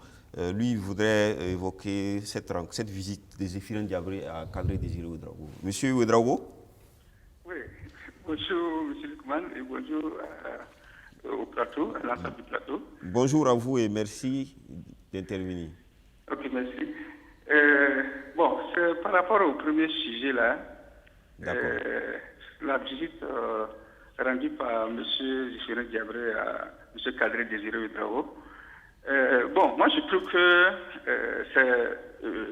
Lui, il voudrait évoquer cette visite des Zéphirine Diabré à Kadri Désiré Ouedraogo. M. Ouedraogo. Oui, bonjour M. Lukman et bonjour au plateau, à l'ensemble du plateau. Bonjour à vous et merci d'intervenir. Ok, merci. Bon, c'est par rapport au premier sujet là, la visite rendue par M. Zéphirine Diabré à M. Kadri Désiré Ouedraogo. Bon, moi je trouve que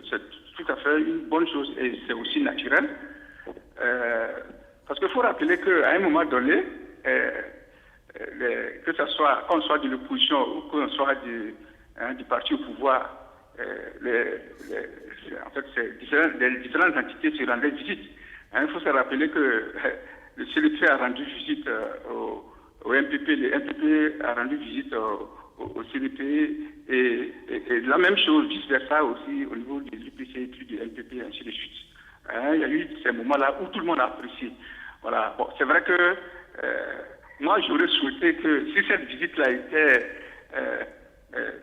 c'est tout à fait une bonne chose et c'est aussi naturel. Parce qu'il faut rappeler qu'à un moment donné, que ce soit, qu'on soit de l'opposition ou qu'on soit du parti au pouvoir, en fait, les différentes entités se rendaient visite. Il faut se rappeler que le CLP a rendu visite au MPP, le MPP a rendu visite au CLP et la même chose, vice-versa aussi au niveau de l'UPC et puis du MPP, ainsi de suite. Il y a eu ces moments-là où tout le monde a apprécié. Voilà. Bon, c'est vrai que moi, j'aurais souhaité que si cette visite-là était,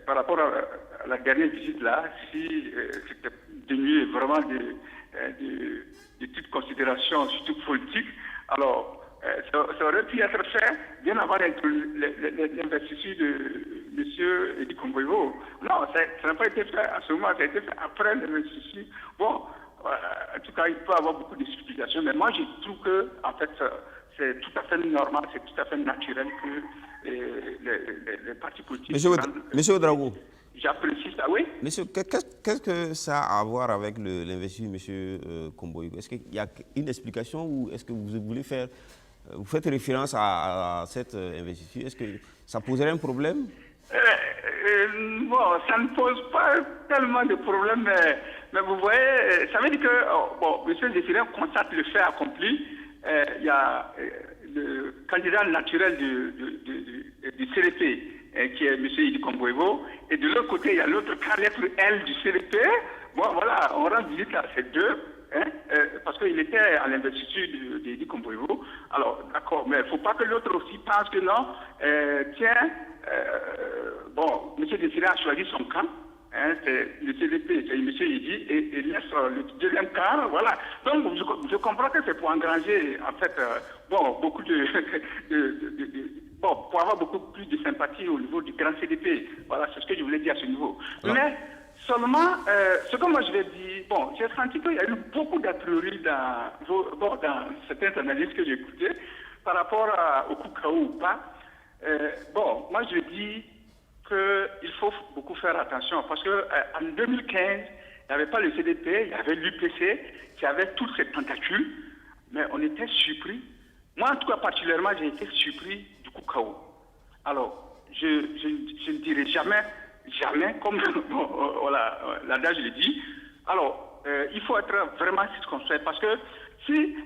par rapport à la dernière visite-là, si c'était dénué vraiment de toute considération, surtout politique, alors ça aurait pu être fait bien avant l'investiture de M. Edi Komboivo. Non, ça n'a pas été fait à ce moment, ça a été fait après l'investiture. Bon, en tout cas, il peut y avoir beaucoup d'explications, mais moi, je trouve que, en fait, c'est tout à fait normal, c'est tout à fait naturel que les partis politiques... Monsieur Ouedraogo. J'apprécie ça, oui. Monsieur, qu'est-ce que ça a à voir avec l'investiture de M. Komboivo? Est-ce qu'il y a une explication ou est-ce que vous voulez faire... Vous faites référence à cette investiture. Est-ce que ça poserait un problème? Bon, ça ne pose pas tellement de problèmes, mais vous voyez, ça veut dire que, bon, M. Zéphirine constate le fait accompli. Il y a le candidat naturel du CLP, qui est M. Edi Komboivo, et de l'autre côté, il y a l'autre lettre L du CLP. Bon, voilà, on rend visite à ces deux. Parce qu'il était à l'investiture d'Edi Komboivo. Alors, d'accord, mais il ne faut pas que l'autre aussi pense que non, tiens, bon, M. Zéphirine a choisi son camp, c'est le CDP, c'est M. Edi, et laisse le deuxième camp, voilà. Donc, je comprends que c'est pour engranger, en fait, bon, beaucoup bon, pour avoir beaucoup plus de sympathie au niveau du grand CDP. Voilà, c'est ce que je voulais dire à ce niveau. Alors, mais, seulement, ce que moi je vais dire, bon, j'ai senti qu'il y a eu beaucoup d'a priori dans certaines analyses que j'ai écoutées par rapport au Koukaou ou pas. Bon, moi je dis qu'il faut beaucoup faire attention parce qu'en 2015, il n'y avait pas le CDP, il y avait l'UPC qui avait toutes ces tentacules, mais on était surpris Moi, en tout cas, particulièrement, j'ai été surpris du coup KO. Alors, je ne dirai jamais, comme voilà, l'adage le dit. Alors, il faut être vraiment circonspect parce que si,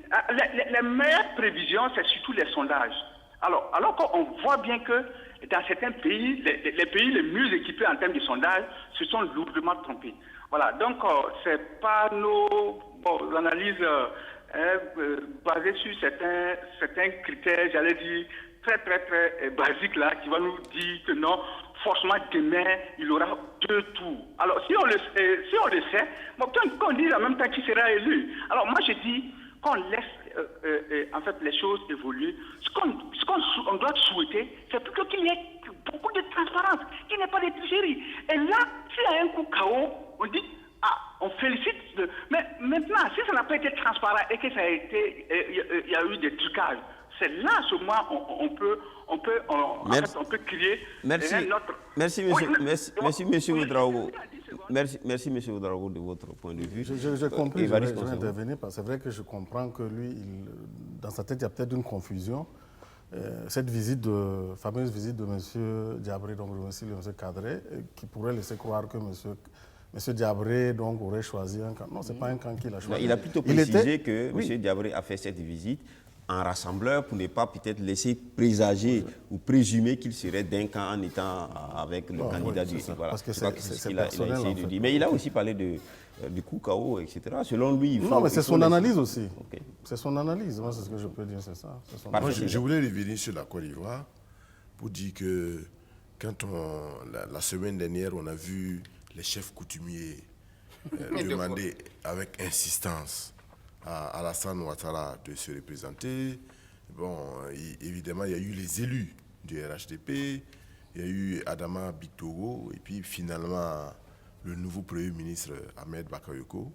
les meilleures prévisions, c'est surtout les sondages. Alors qu'on voit bien que dans certains pays, les pays les mieux équipés en termes de sondage se sont lourdement trompés. Voilà, donc c'est pas nos analyses basées sur certains critères, j'allais dire, très basiques là, qui vont nous dire que non, forcément demain, il y aura 2 tours. Alors si on le sait, qu'on dit en même temps qui sera élu. Alors moi je dis qu'on laisse en fait les choses évoluer. Ce qu'on doit souhaiter, c'est plutôt qu'il y ait beaucoup de transparence, qu'il n'y ait pas de tricherie. Et là, s'il y a un coup KO, on dit on félicite. Mais maintenant, si ça n'a pas été transparent et que ça a été, il y a eu des trucages, c'est là à ce moment on peut crier. Merci, monsieur Ouedraogo. Merci, monsieur Ouedraogo, de votre point de vue. J'ai compris, je vais intervenir, parce que c'est vrai que je comprends que lui, dans sa tête, il y a peut-être une confusion. Cette fameuse visite de M. Diabré, donc le M. Cadré, qui pourrait laisser croire que M. Diabré donc, aurait choisi un camp. Non, ce n'est pas un camp qu'il a choisi. Il a plutôt précisé que M. Diabré a fait cette visite en rassembleur pour ne pas peut-être laisser présager ou présumer qu'il serait d'un camp en étant avec le candidat du... Voilà. Parce que c'est ce qu'il a essayé de dire. Mais il a aussi parlé du coup KO, etc. Selon lui, il faut... Non, mais c'est son analyse aussi. Okay. C'est son analyse. Moi, c'est ce que je peux dire, c'est ça. Moi, je voulais revenir sur la Côte d'Ivoire pour dire que quand la semaine dernière, on a vu les chefs coutumiers demander avec insistance à Alassane Ouattara de se représenter. Bon, évidemment, il y a eu les élus du RHDP, il y a eu Adama Bittogo, et puis finalement, le nouveau Premier ministre Ahmed Bakayoko.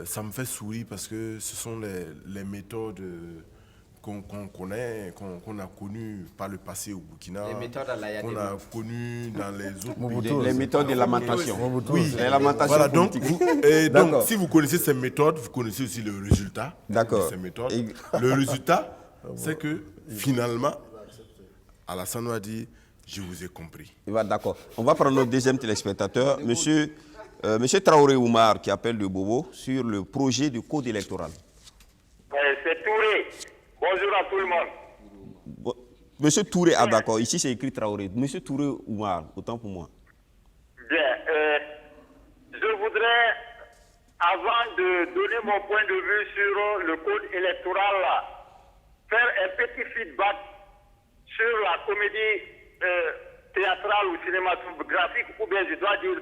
Ça me fait sourire parce que ce sont les méthodes qu'on connaît, qu'on a connues par le passé au Burkina, qu'on a connues dans les autres pays. Les méthodes de lamentation. Oui, les lamentations. Voilà, donc, si vous connaissez ces méthodes, vous connaissez aussi le résultat de ces méthodes. Le résultat, c'est que finalement, Alassane a dit, je vous ai compris. D'accord. On va prendre notre deuxième téléspectateur, monsieur Traoré Oumar, qui appelle de Bobo, sur le projet de code électoral. C'est Touré. Bonjour à tout le monde. Monsieur Touré, d'accord, ici c'est écrit Traoré. Monsieur Touré Oumar, autant pour moi. Bien, je voudrais, avant de donner mon point de vue sur le code électoral, faire un petit feedback sur la comédie théâtrale ou cinématographique, ou bien je dois dire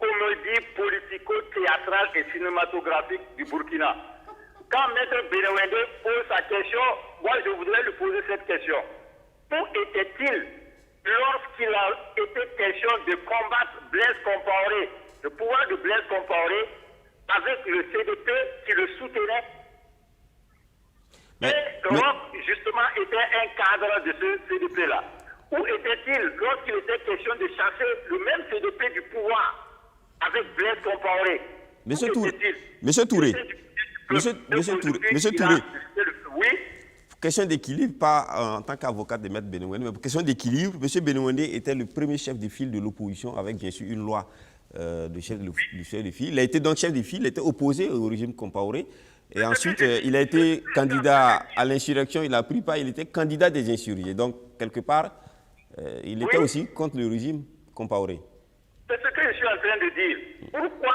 comédie politico-théâtrale et cinématographique du Burkina. Quand Maître Benewende pose sa question, moi je voudrais lui poser cette question. Où était-il lorsqu'il a été question de combattre Blaise Compaoré, le pouvoir de Blaise Compaoré, avec le CDP qui le soutenait? Et Roch, justement, était un cadre de ce CDP-là. Où était-il lorsqu'il était question de chasser le même CDP du pouvoir avec Blaise Compaoré? Monsieur Touré, oui. Question d'équilibre, pas en tant qu'avocat de Maître Benewende, mais question d'équilibre. M. Benewende était le premier chef de file de l'opposition avec bien sûr une loi de chef de file. Il a été donc chef de file, il était opposé au régime Compaoré. Et ensuite, il a été candidat à l'insurrection, il n'a pris part, il était candidat des insurgés. Donc, quelque part, il était aussi contre le régime Compaoré. C'est ce que je suis en train de dire. Pourquoi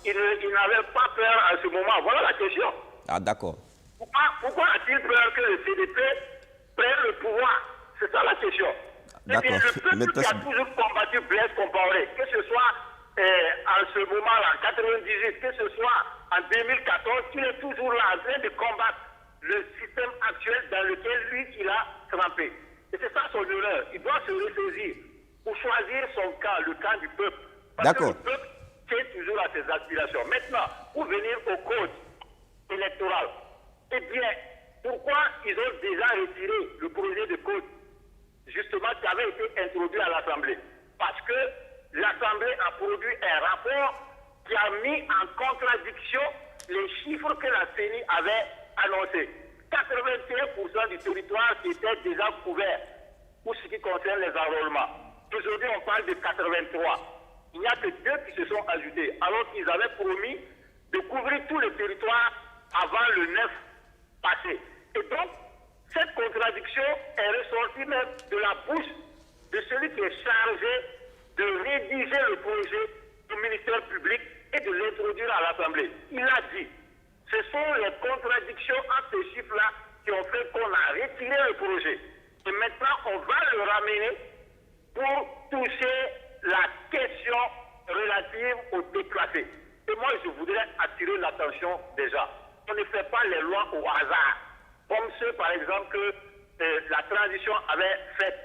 il n'avait pas peur à ce moment? Voilà la question. Ah, d'accord. Pourquoi a-t-il peur que le CDP prenne le pouvoir? C'est ça la question. D'accord. Le peuple qui a toujours combattu Blaise Compaoré, que ce soit en ce moment-là, en 98, que ce soit en 2014, il est toujours là en train de combattre le système actuel dans lequel lui, il a trempé. Et c'est ça son erreur. Il doit se ressaisir pour choisir son camp, le camp du peuple. Parce que le peuple tient toujours à ses aspirations. Maintenant, pour venir au code électoral, eh bien, pourquoi ils ont déjà retiré le projet de code, justement, qui avait été introduit à l'Assemblée? Parce que l'Assemblée a produit un rapport qui a mis en contradiction les chiffres que la CENI avait annoncés. 81% du territoire qui était déjà couvert pour ce qui concerne les enrôlements. Aujourd'hui, on parle de 83. Il n'y a que 2 qui se sont ajoutés, alors qu'ils avaient promis de couvrir tout le territoire avant le 9 passé. Et donc, cette contradiction est ressortie même de la bouche de celui qui est chargé de rédiger le projet du ministère public et de l'introduire à l'Assemblée. Il a dit, ce sont les contradictions entre ces chiffres-là qui ont fait qu'on a retiré le projet. Et maintenant, on va le ramener pour toucher la question relative aux déplacés. Et moi, je voudrais attirer l'attention des gens. On ne fait pas les lois au hasard, comme ceux, par exemple, que la transition avait fait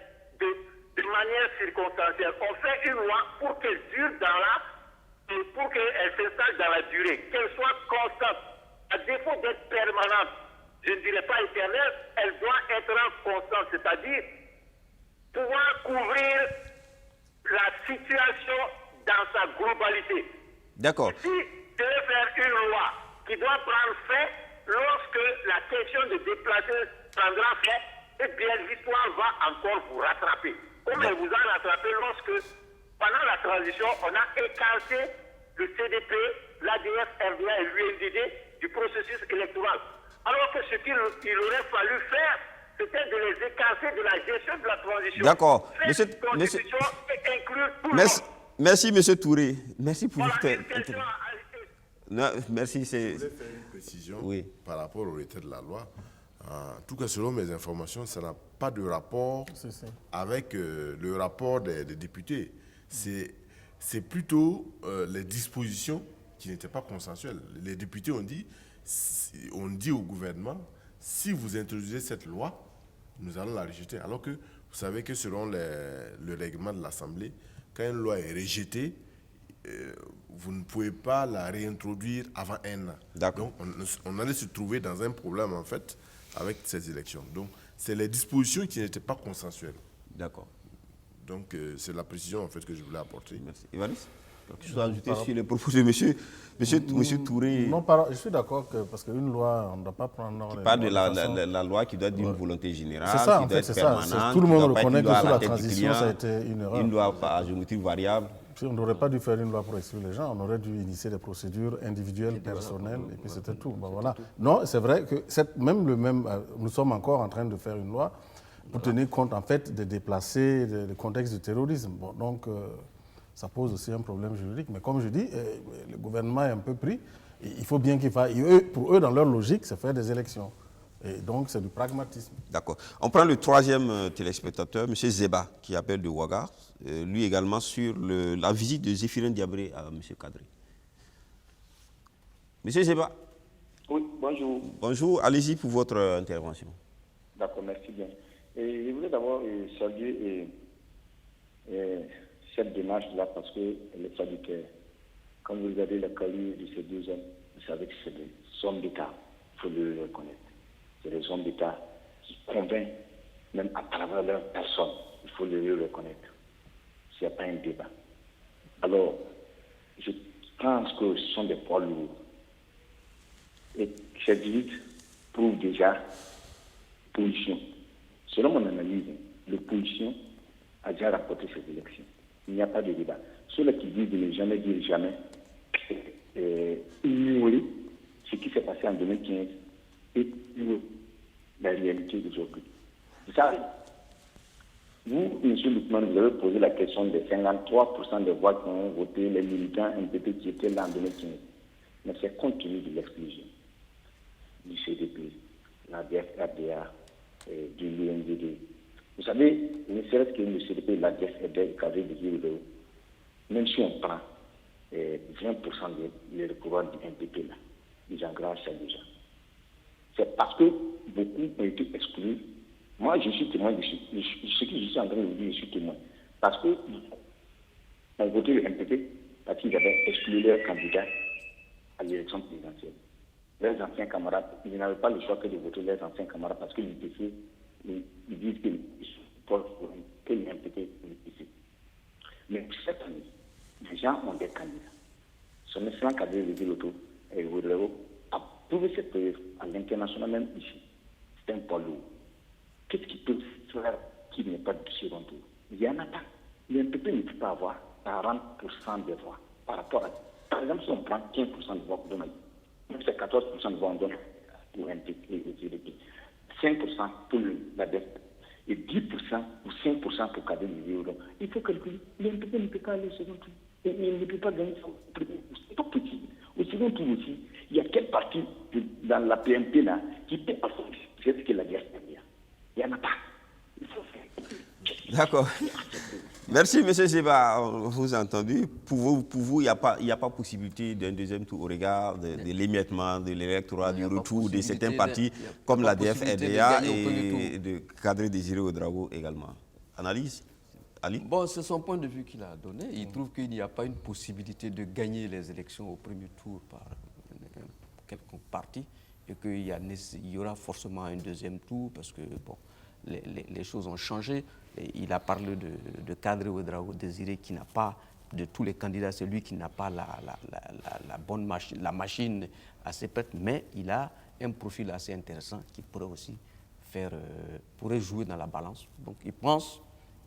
de manière circonstancielle. On fait une loi pour qu'elle dure pour qu'elle s'installe dans la durée, qu'elle soit constante. À défaut d'être permanente, je ne dirais pas éternelle, elle doit être constante, c'est-à-dire pouvoir couvrir la situation dans sa globalité. D'accord. Si je vais faire une loi qui doit prendre fin lorsque la question de déplacer prendra fin, eh bien l'histoire va encore vous rattraper. Comme elle vous a rattrapé lorsque, pendant la transition, on a écarté le CDP, l'ADF, RDA et l'UNDD du processus électoral. Alors que ce qu'il aurait fallu faire, c'était de les écarter de la gestion de la transition. D'accord. Faire une constitution et inclure tout le monde. Merci, M. Touré. Merci pour Voilà, votre... une question à ajouter. Non, merci, c'est... Je voulais faire une précision Oui. par rapport au retrait de la loi. En tout cas, selon mes informations, ça n'a pas de rapport avec le rapport des députés. C'est plutôt les dispositions qui n'étaient pas consensuelles. Les députés ont dit au gouvernement, si vous introduisez cette loi, nous allons la rejeter. Alors que vous savez que selon le règlement de l'Assemblée, quand une loi est rejetée, vous ne pouvez pas la réintroduire avant un an. D'accord. Donc, on allait se trouver dans un problème, en fait, avec ces élections. Donc, c'est les dispositions qui n'étaient pas consensuelles. D'accord. Donc, c'est la précision, en fait, que je voulais apporter. Merci. Ivanis, quelque chose à ajouter sur les propos de M. Touré? Non, je suis d'accord parce qu'une loi, on ne doit pas prendre... Pas de la loi qui doit être d'une volonté générale, C'est ça, qui en doit fait, être c'est ça. permanente. Tout le monde qui doit pas être reconnaît une que loi à sous la la tête du transition, ça a client, été une erreur. une loi à géométrie variable. On n'aurait pas dû faire une loi pour exclure les gens, on aurait dû initier des procédures individuelles, personnelles, et puis c'était tout. Ben voilà. Non, c'est vrai que nous sommes encore en train de faire une loi pour tenir compte en fait des déplacés, du contexte du terrorisme. Bon, donc ça pose aussi un problème juridique. Mais comme je dis, le gouvernement est un peu pris. Il faut bien qu'il fasse. Pour eux, dans leur logique, c'est faire des élections. Et donc, c'est du pragmatisme. D'accord. On prend le troisième téléspectateur, M. Zeba, qui appelle de Ouagar, lui également sur la visite de Zéphirin Diabré à M. Kadri. M. Zeba. Oui, bonjour. Bonjour, allez-y pour votre intervention. D'accord, merci bien. Et je voulais d'abord saluer cette démarche-là parce qu'elle est salutaire. Quand vous regardez la carrière de ces deux hommes, vous savez que c'est des hommes d'État, il faut le reconnaître. C'est des hommes d'État qui convainquent, même à travers leur personne, il faut le reconnaître. S'il n'y a pas un débat. Alors, je pense que ce sont des poids lourds. Et cette visite prouve déjà l'opposition. Selon mon analyse, l'opposition a déjà rapporté cette élection. Il n'y a pas de débat. Ceux-là qui disent de ne jamais dire jamais, ignorer ce qui s'est passé en 2015 et la réalité d'aujourd'hui. Vous savez, vous, M. Lukman, vous avez posé la question des 53% des voix qui ont voté les militants NPP qui étaient là en 2015. Mais c'est compte tenu de l'exclusion du CDP, la DFRDA, du UNDD. Vous savez, ne serait-ce que le CDP, la DFRDA, le cadre de Guillaume, même si on prend 20% des recouvrants du NPP, là, ils engagent ça déjà. C'est parce que beaucoup ont été exclus. Moi, je suis témoin de ce que je suis en train de vous dire, je suis témoin. Parce que on voté le NPP parce qu'ils avaient exclu leurs candidats à l'élection présidentielle. Leurs anciens camarades, ils n'avaient pas le choix que de voter leurs anciens camarades parce que l'UPC, ils disent que le NPP est l'UPC. Mais cette année, les gens ont des candidats. Son excellent candidat de Loto et Rodrigo a prouvé cette preuve à l'international, même ici. un poids lourd, qu'est-ce qui peut faire qu'il n'y ait pas de second tour? Il n'y en a pas. Le MPP ne peut pas avoir 40% des voix par rapport à... Par exemple, si on prend 15% de voix pour donner, c'est 14% de voix on donne pour MPP et CDP, 5% pour l'ADEF et 10% ou 5% pour Kader Libéron. Il faut calculer. Le MPP ne peut pas aller au second tour. Et il ne peut pas gagner son premier. C'est pas possible. Au second tour aussi, il y a quel parti dans la PMP là qui peut affronter ce que la guerre dernière? Il n'y en a pas. Il faut faire. D'accord. Merci, M. Zeba. On vous a entendu. Pour vous, il n'y a pas possibilité d'un deuxième tour au regard de l'émiettement de l'électorat, du retour de certains partis comme l'ADF, RDA et de Kadri Désiré Ouedraogo également. Analyse, Ali? Bon, c'est son point de vue qu'il a donné. Il trouve qu'il n'y a pas une possibilité de gagner les élections au premier tour par quelconque parti et qu'il y aura forcément un deuxième tour parce que bon, les choses ont changé. Et il a parlé de Kadri Ouedraogo Désiré qui n'a pas, de tous les candidats, c'est lui qui n'a pas la bonne machine, la machine assez prête, mais il a un profil assez intéressant qui pourrait aussi pourrait jouer dans la balance. Donc il pense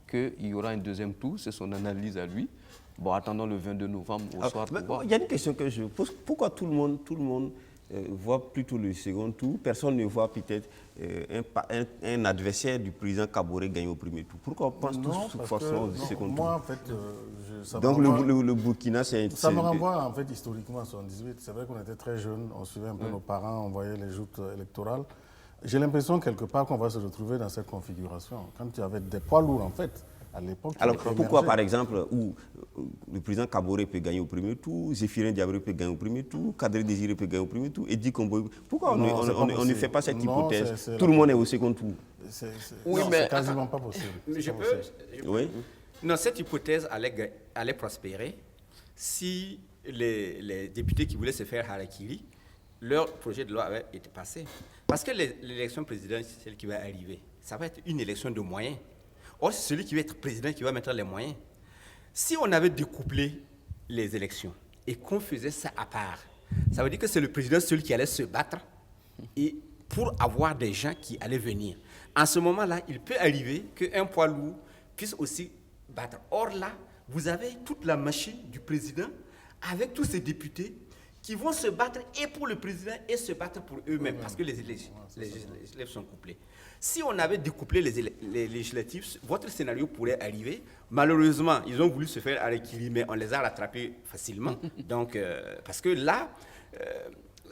qu'il y aura un deuxième tour, c'est son analyse à lui. Bon, attendons le 22 novembre au soir pour voir. Il y a une question que je pose. Pourquoi tout le monde voit plutôt le second tour? Personne ne voit peut-être un adversaire du président Kaboré gagner au premier tour. Pourquoi on pense tous sous façon du second tour? Moi, en fait, donc le Burkina, c'est... Ça me renvoie, en fait, historiquement en 1978. C'est vrai qu'on était très jeunes, on suivait un peu nos parents, on voyait les joutes électorales. J'ai l'impression, quelque part, qu'on va se retrouver dans cette configuration. Quand il y avait des poids lourds, en fait, à l'époque... Alors, pourquoi, par exemple, où le président Kaboré peut gagner au premier tour, Zéphirin Diabré peut gagner au premier tour, Kadri Désiré peut gagner au premier tour, Eddy Komboï... Pourquoi on ne fait pas cette hypothèse? Tout le monde est au second tour. C'est quasiment pas possible. Je peux? Oui. Non, cette hypothèse allait prospérer si les députés qui voulaient se faire harakiri, leur projet de loi avait été passé. Parce que l'élection présidentielle, celle qui va arriver, ça va être une élection de moyens. Or, c'est celui qui va être président qui va mettre les moyens. Si on avait découplé les élections et qu'on faisait ça à part, ça veut dire que c'est le président celui qui allait se battre et pour avoir des gens qui allaient venir. En ce moment-là, il peut arriver qu'un poids lourd puisse aussi battre. Or là, vous avez toute la machine du président avec tous ces députés qui vont se battre et pour le président et se battre pour eux-mêmes parce que les législatives sont couplées. Si on avait découplé les législatives, votre scénario pourrait arriver. Malheureusement, ils ont voulu se faire harakiri, mais on les a rattrapés facilement. Donc, parce que là,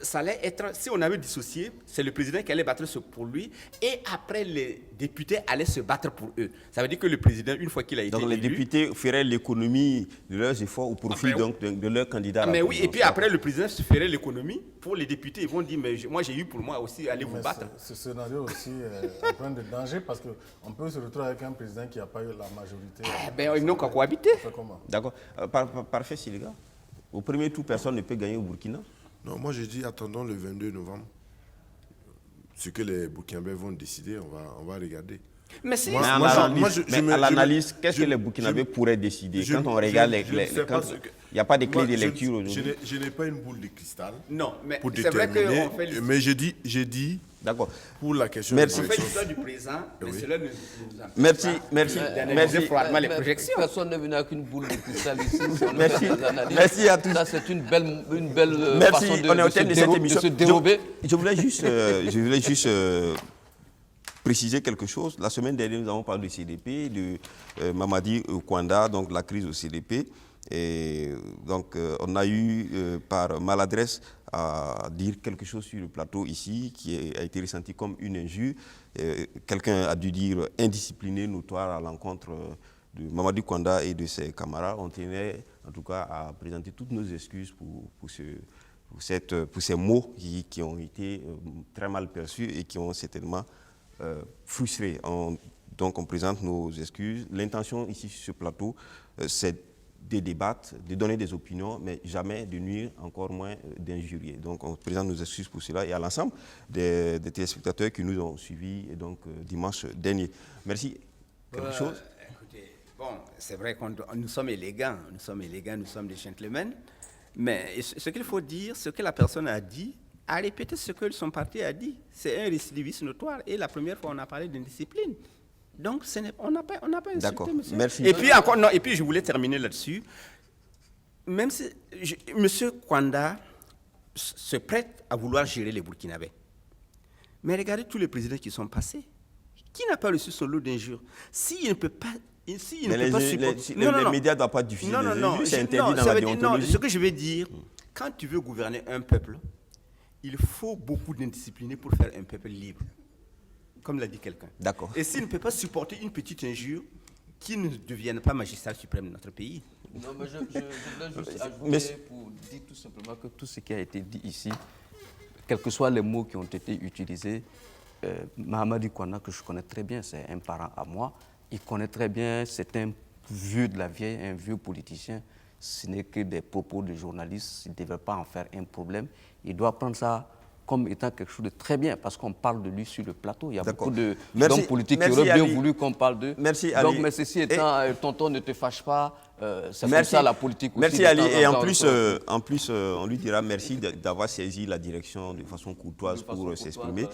ça allait être, si on avait dissocié, c'est le président qui allait battre pour lui, et après les députés allaient se battre pour eux. Ça veut dire que le président, une fois qu'il a été élu... Donc les députés feraient l'économie de leurs efforts au profit donc, de leur candidat. Mais oui, et puis après le président se ferait l'économie pour les députés. Ils vont dire, mais moi j'ai eu pour moi aussi, allez vous battre. Ce scénario aussi est plein de danger parce qu'on peut se retrouver avec un président qui n'a pas eu la majorité. Ils n'ont qu'à cohabiter. D'accord. Parfait, Siliga. Au premier tour, personne ne peut gagner au Burkina. Non, moi je dis attendons le 22 novembre. Ce que les Burkinabés vont décider, on va regarder. Mais c'est à l'analyse, qu'est-ce que les Burkinabés pourraient décider quand on regarde les clés? Il n'y a pas de clés de lecture aujourd'hui. Je n'ai pas une boule de cristal. Non, mais pour c'est vrai qu'on fait l'histoire. Mais j'ai dit d'accord. Pour la question. Merci. On fait l'histoire du présent, mais cela ne nous merci. les projections. Personne n'est venu avec une boule de cristal ici. Merci à tous. Ça, c'est une belle merci. façon On est au thème de cette émission. se dérober. Je voulais juste préciser quelque chose. La semaine dernière, nous avons parlé du CDP, de Mamadi Kwanda, donc la crise au CDP. Et donc, on a eu, par maladresse, à dire quelque chose sur le plateau ici, qui a été ressenti comme une injure. Quelqu'un a dû dire indiscipliné, notoire à l'encontre de Mamadi Kwanda et de ses camarades. On tenait, en tout cas, à présenter toutes nos excuses pour ces mots qui ont été très mal perçus et qui ont certainement frustré. Donc, on présente nos excuses. L'intention ici sur ce plateau, c'est de débattre, de donner des opinions, mais jamais de nuire, encore moins d'injurier. Donc, on présente nos excuses pour cela et à l'ensemble des téléspectateurs qui nous ont suivis et donc, dimanche dernier. Merci. Quelque chose? Écoutez, bon, c'est vrai que nous sommes élégants, nous sommes des gentlemen, mais ce qu'il faut dire, ce que la personne a dit, à répéter ce que son parti a dit. C'est un récidiviste notoire. Et la première fois, on a parlé d'indiscipline. Donc, on n'a pas insulté, D'accord. monsieur. Merci. Et puis, encore, non, et puis, je voulais terminer là-dessus. Même si monsieur Kwanda se prête à vouloir gérer les Burkinabés. Mais regardez tous les présidents qui sont passés. Qui n'a pas reçu son lot d'injures? S'il ne peut pas... Les médias ne doivent pas diffuser les injures, c'est interdit dans la déontologie. Ce que je veux dire, quand tu veux gouverner un peuple, il faut beaucoup d'indiscipline pour faire un peuple libre, comme l'a dit quelqu'un. D'accord. Et s'il ne peut pas supporter une petite injure, qu'il ne devienne pas magistrat suprême de notre pays. Non, mais je voulais juste ajouter pour dire tout simplement que tout ce qui a été dit ici, quels que soient les mots qui ont été utilisés, Mahamadou Kouana, que je connais très bien, c'est un parent à moi, il connaît très bien, c'est un vieux de la vieille, un vieux politicien. Ce n'est que des propos de journalistes, il ne devait pas en faire un problème. Il doit prendre ça comme étant quelque chose de très bien, parce qu'on parle de lui sur le plateau. Il y a beaucoup d'hommes politiques qui auraient bien voulu qu'on parle d'eux. Merci Ali. Donc, mais ceci étant, tonton, ne te fâche pas, c'est comme ça la politique aussi. Merci Ali, et en plus, on lui dira merci d'avoir saisi la direction de façon courtoise pour s'exprimer.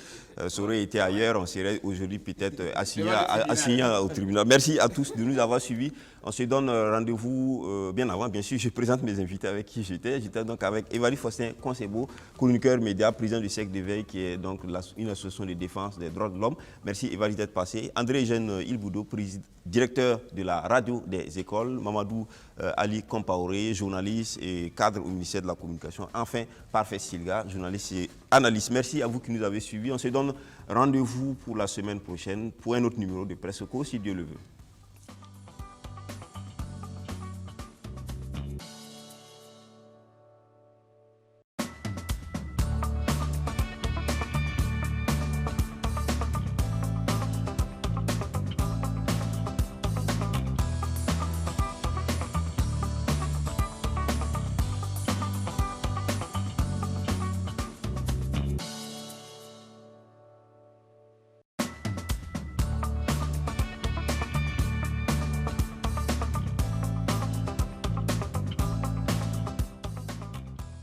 Ça aurait été ailleurs, on serait aujourd'hui peut-être assigné au tribunal. Merci à tous de nous avoir suivis. On se donne rendez-vous bien avant, bien sûr. Je présente mes invités avec qui j'étais. J'étais donc avec Évariste Faustin Concebo, chroniqueur média, président du cercle d'éveil, qui est donc une association de défense des droits de l'homme. Merci Évariste d'être passé. André Eugène Ilboudo, directeur de la radio des écoles. Mamadou Ali Compaoré, journaliste et cadre au ministère de la Communication. Enfin, Parfait Silga, journaliste et analyste. Merci à vous qui nous avez suivis. On se donne rendez-vous pour la semaine prochaine pour un autre numéro de Presse Co, si Dieu le veut.